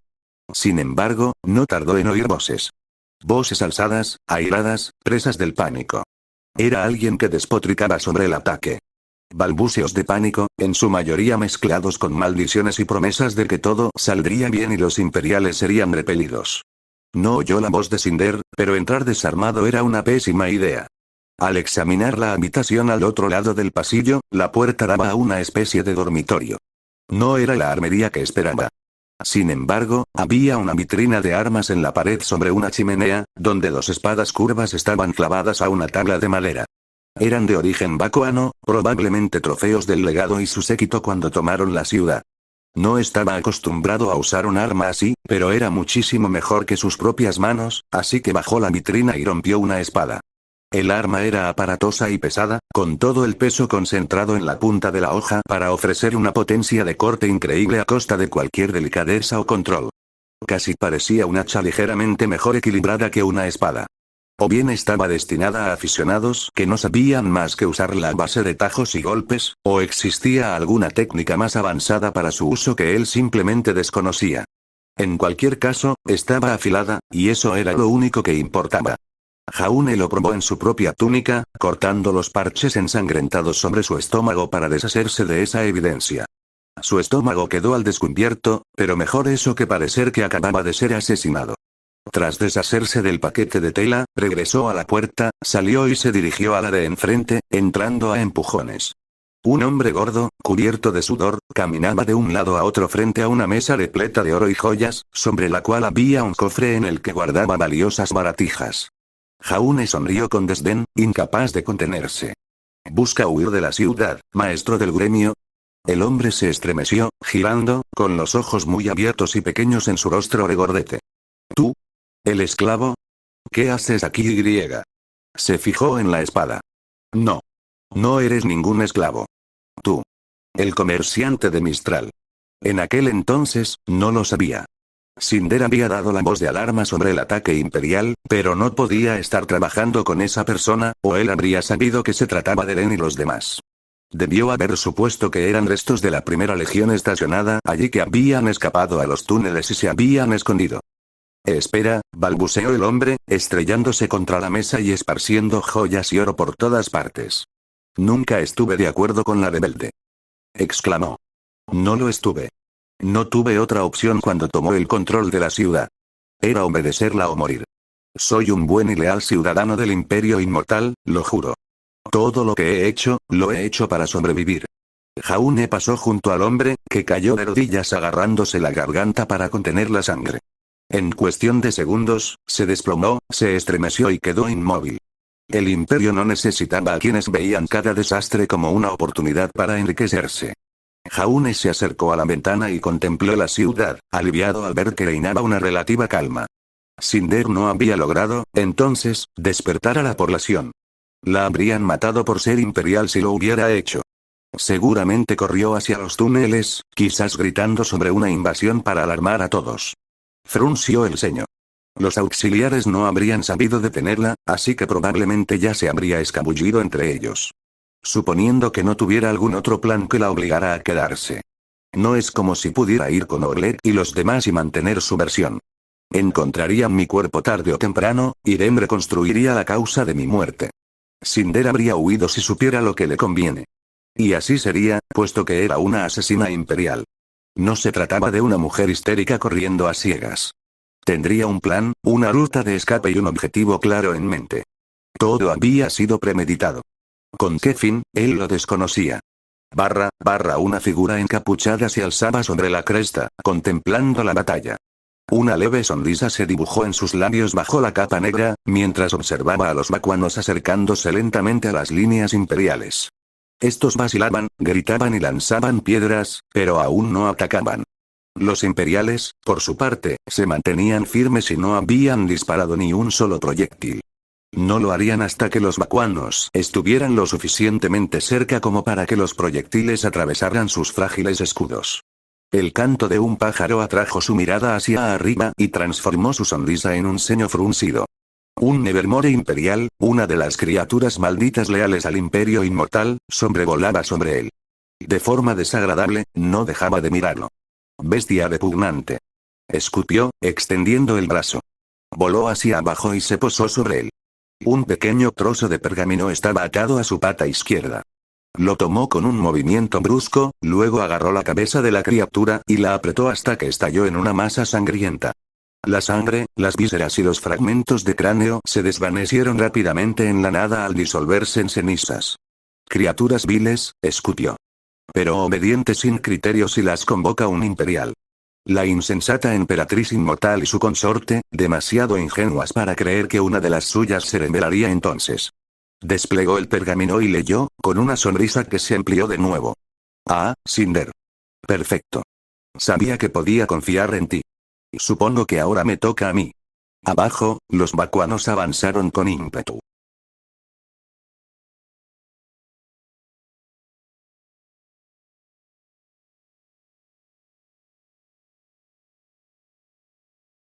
Sin embargo, no tardó en oír voces. Voces alzadas, airadas, presas del pánico. Era alguien que despotricaba sobre el ataque. Balbuceos de pánico, en su mayoría mezclados con maldiciones y promesas de que todo saldría bien y los imperiales serían repelidos. No oyó la voz de Cinder, pero entrar desarmado era una pésima idea. Al examinar la habitación al otro lado del pasillo, la puerta daba a una especie de dormitorio. No era la armería que esperaba. Sin embargo, había una vitrina de armas en la pared sobre una chimenea, donde 2 espadas curvas estaban clavadas a una tabla de madera. Eran de origen bakuano, probablemente trofeos del legado y su séquito cuando tomaron la ciudad. No estaba acostumbrado a usar un arma así, pero era muchísimo mejor que sus propias manos, así que bajó la vitrina y rompió una espada. El arma era aparatosa y pesada, con todo el peso concentrado en la punta de la hoja para ofrecer una potencia de corte increíble a costa de cualquier delicadeza o control. Casi parecía un hacha ligeramente mejor equilibrada que una espada. O bien estaba destinada a aficionados que no sabían más que usarla a base de tajos y golpes, o existía alguna técnica más avanzada para su uso que él simplemente desconocía. En cualquier caso, estaba afilada, y eso era lo único que importaba. Jaune lo probó en su propia túnica, cortando los parches ensangrentados sobre su estómago para deshacerse de esa evidencia. Su estómago quedó al descubierto, pero mejor eso que parecer que acababa de ser asesinado. Tras deshacerse del paquete de tela, regresó a la puerta, salió y se dirigió a la de enfrente, entrando a empujones. Un hombre gordo, cubierto de sudor, caminaba de un lado a otro frente a una mesa repleta de oro y joyas, sobre la cual había un cofre en el que guardaba valiosas baratijas. Jaune sonrió con desdén, incapaz de contenerse. ¿Busca huir de la ciudad, maestro del gremio? El hombre se estremeció, girando, con los ojos muy abiertos y pequeños en su rostro regordete. ¿Tú? ¿El esclavo? ¿Qué haces aquí, Y? Se fijó en la espada. No. No eres ningún esclavo. Tú. El comerciante de Mistral. En aquel entonces, no lo sabía. Cinder había dado la voz de alarma sobre el ataque imperial, pero no podía estar trabajando con esa persona, o él habría sabido que se trataba de Ren y los demás. Debió haber supuesto que eran restos de la primera legión estacionada allí, que habían escapado a los túneles y se habían escondido. Espera, balbuceó el hombre, estrellándose contra la mesa y esparciendo joyas y oro por todas partes. Nunca estuve de acuerdo con la rebelde. Exclamó. No lo estuve. No tuve otra opción cuando tomó el control de la ciudad. Era obedecerla o morir. Soy un buen y leal ciudadano del Imperio Inmortal, lo juro. Todo lo que he hecho, lo he hecho para sobrevivir. Jaune pasó junto al hombre, que cayó de rodillas agarrándose la garganta para contener la sangre. En cuestión de segundos, se desplomó, se estremeció y quedó inmóvil. El imperio no necesitaba a quienes veían cada desastre como una oportunidad para enriquecerse. Jaune se acercó a la ventana y contempló la ciudad, aliviado al ver que reinaba una relativa calma. Cinder no había logrado, entonces, despertar a la población. La habrían matado por ser imperial si lo hubiera hecho. Seguramente corrió hacia los túneles, quizás gritando sobre una invasión para alarmar a todos. Frunció el ceño. Los auxiliares no habrían sabido detenerla, así que probablemente ya se habría escabullido entre ellos. Suponiendo que no tuviera algún otro plan que la obligara a quedarse. No es como si pudiera ir con Orlet y los demás y mantener su versión. Encontrarían mi cuerpo tarde o temprano, y Ren reconstruiría la causa de mi muerte. Cinder habría huido si supiera lo que le conviene. Y así sería, puesto que era una asesina imperial. No se trataba de una mujer histérica corriendo a ciegas. Tendría un plan, una ruta de escape y un objetivo claro en mente. Todo había sido premeditado. ¿Con qué fin? Él lo desconocía. Una figura encapuchada se alzaba sobre la cresta, contemplando la batalla. Una leve sonrisa se dibujó en sus labios bajo la capa negra, mientras observaba a los vacuanos acercándose lentamente a las líneas imperiales. Estos vacilaban, gritaban y lanzaban piedras, pero aún no atacaban. Los imperiales, por su parte, se mantenían firmes y no habían disparado ni un solo proyectil. No lo harían hasta que los vacuanos estuvieran lo suficientemente cerca como para que los proyectiles atravesaran sus frágiles escudos. El canto de un pájaro atrajo su mirada hacia arriba y transformó su sonrisa en un ceño fruncido. Un Nevermore imperial, una de las criaturas malditas leales al Imperio Inmortal, sobrevolaba sobre él. De forma desagradable, no dejaba de mirarlo. Bestia repugnante. Escupió, extendiendo el brazo. Voló hacia abajo y se posó sobre él. Un pequeño trozo de pergamino estaba atado a su pata izquierda. Lo tomó con un movimiento brusco, luego agarró la cabeza de la criatura y la apretó hasta que estalló en una masa sangrienta. La sangre, las vísceras y los fragmentos de cráneo se desvanecieron rápidamente en la nada al disolverse en cenizas. Criaturas viles, escupió. Pero obediente sin criterios si las convoca un imperial. La insensata emperatriz inmortal y su consorte, demasiado ingenuas para creer que una de las suyas se rebelaría entonces. Desplegó el pergamino y leyó, con una sonrisa que se amplió de nuevo. Ah, Cinder. Perfecto. Sabía que podía confiar en ti. Supongo que ahora me toca a mí. Abajo, los vacuanos avanzaron con ímpetu.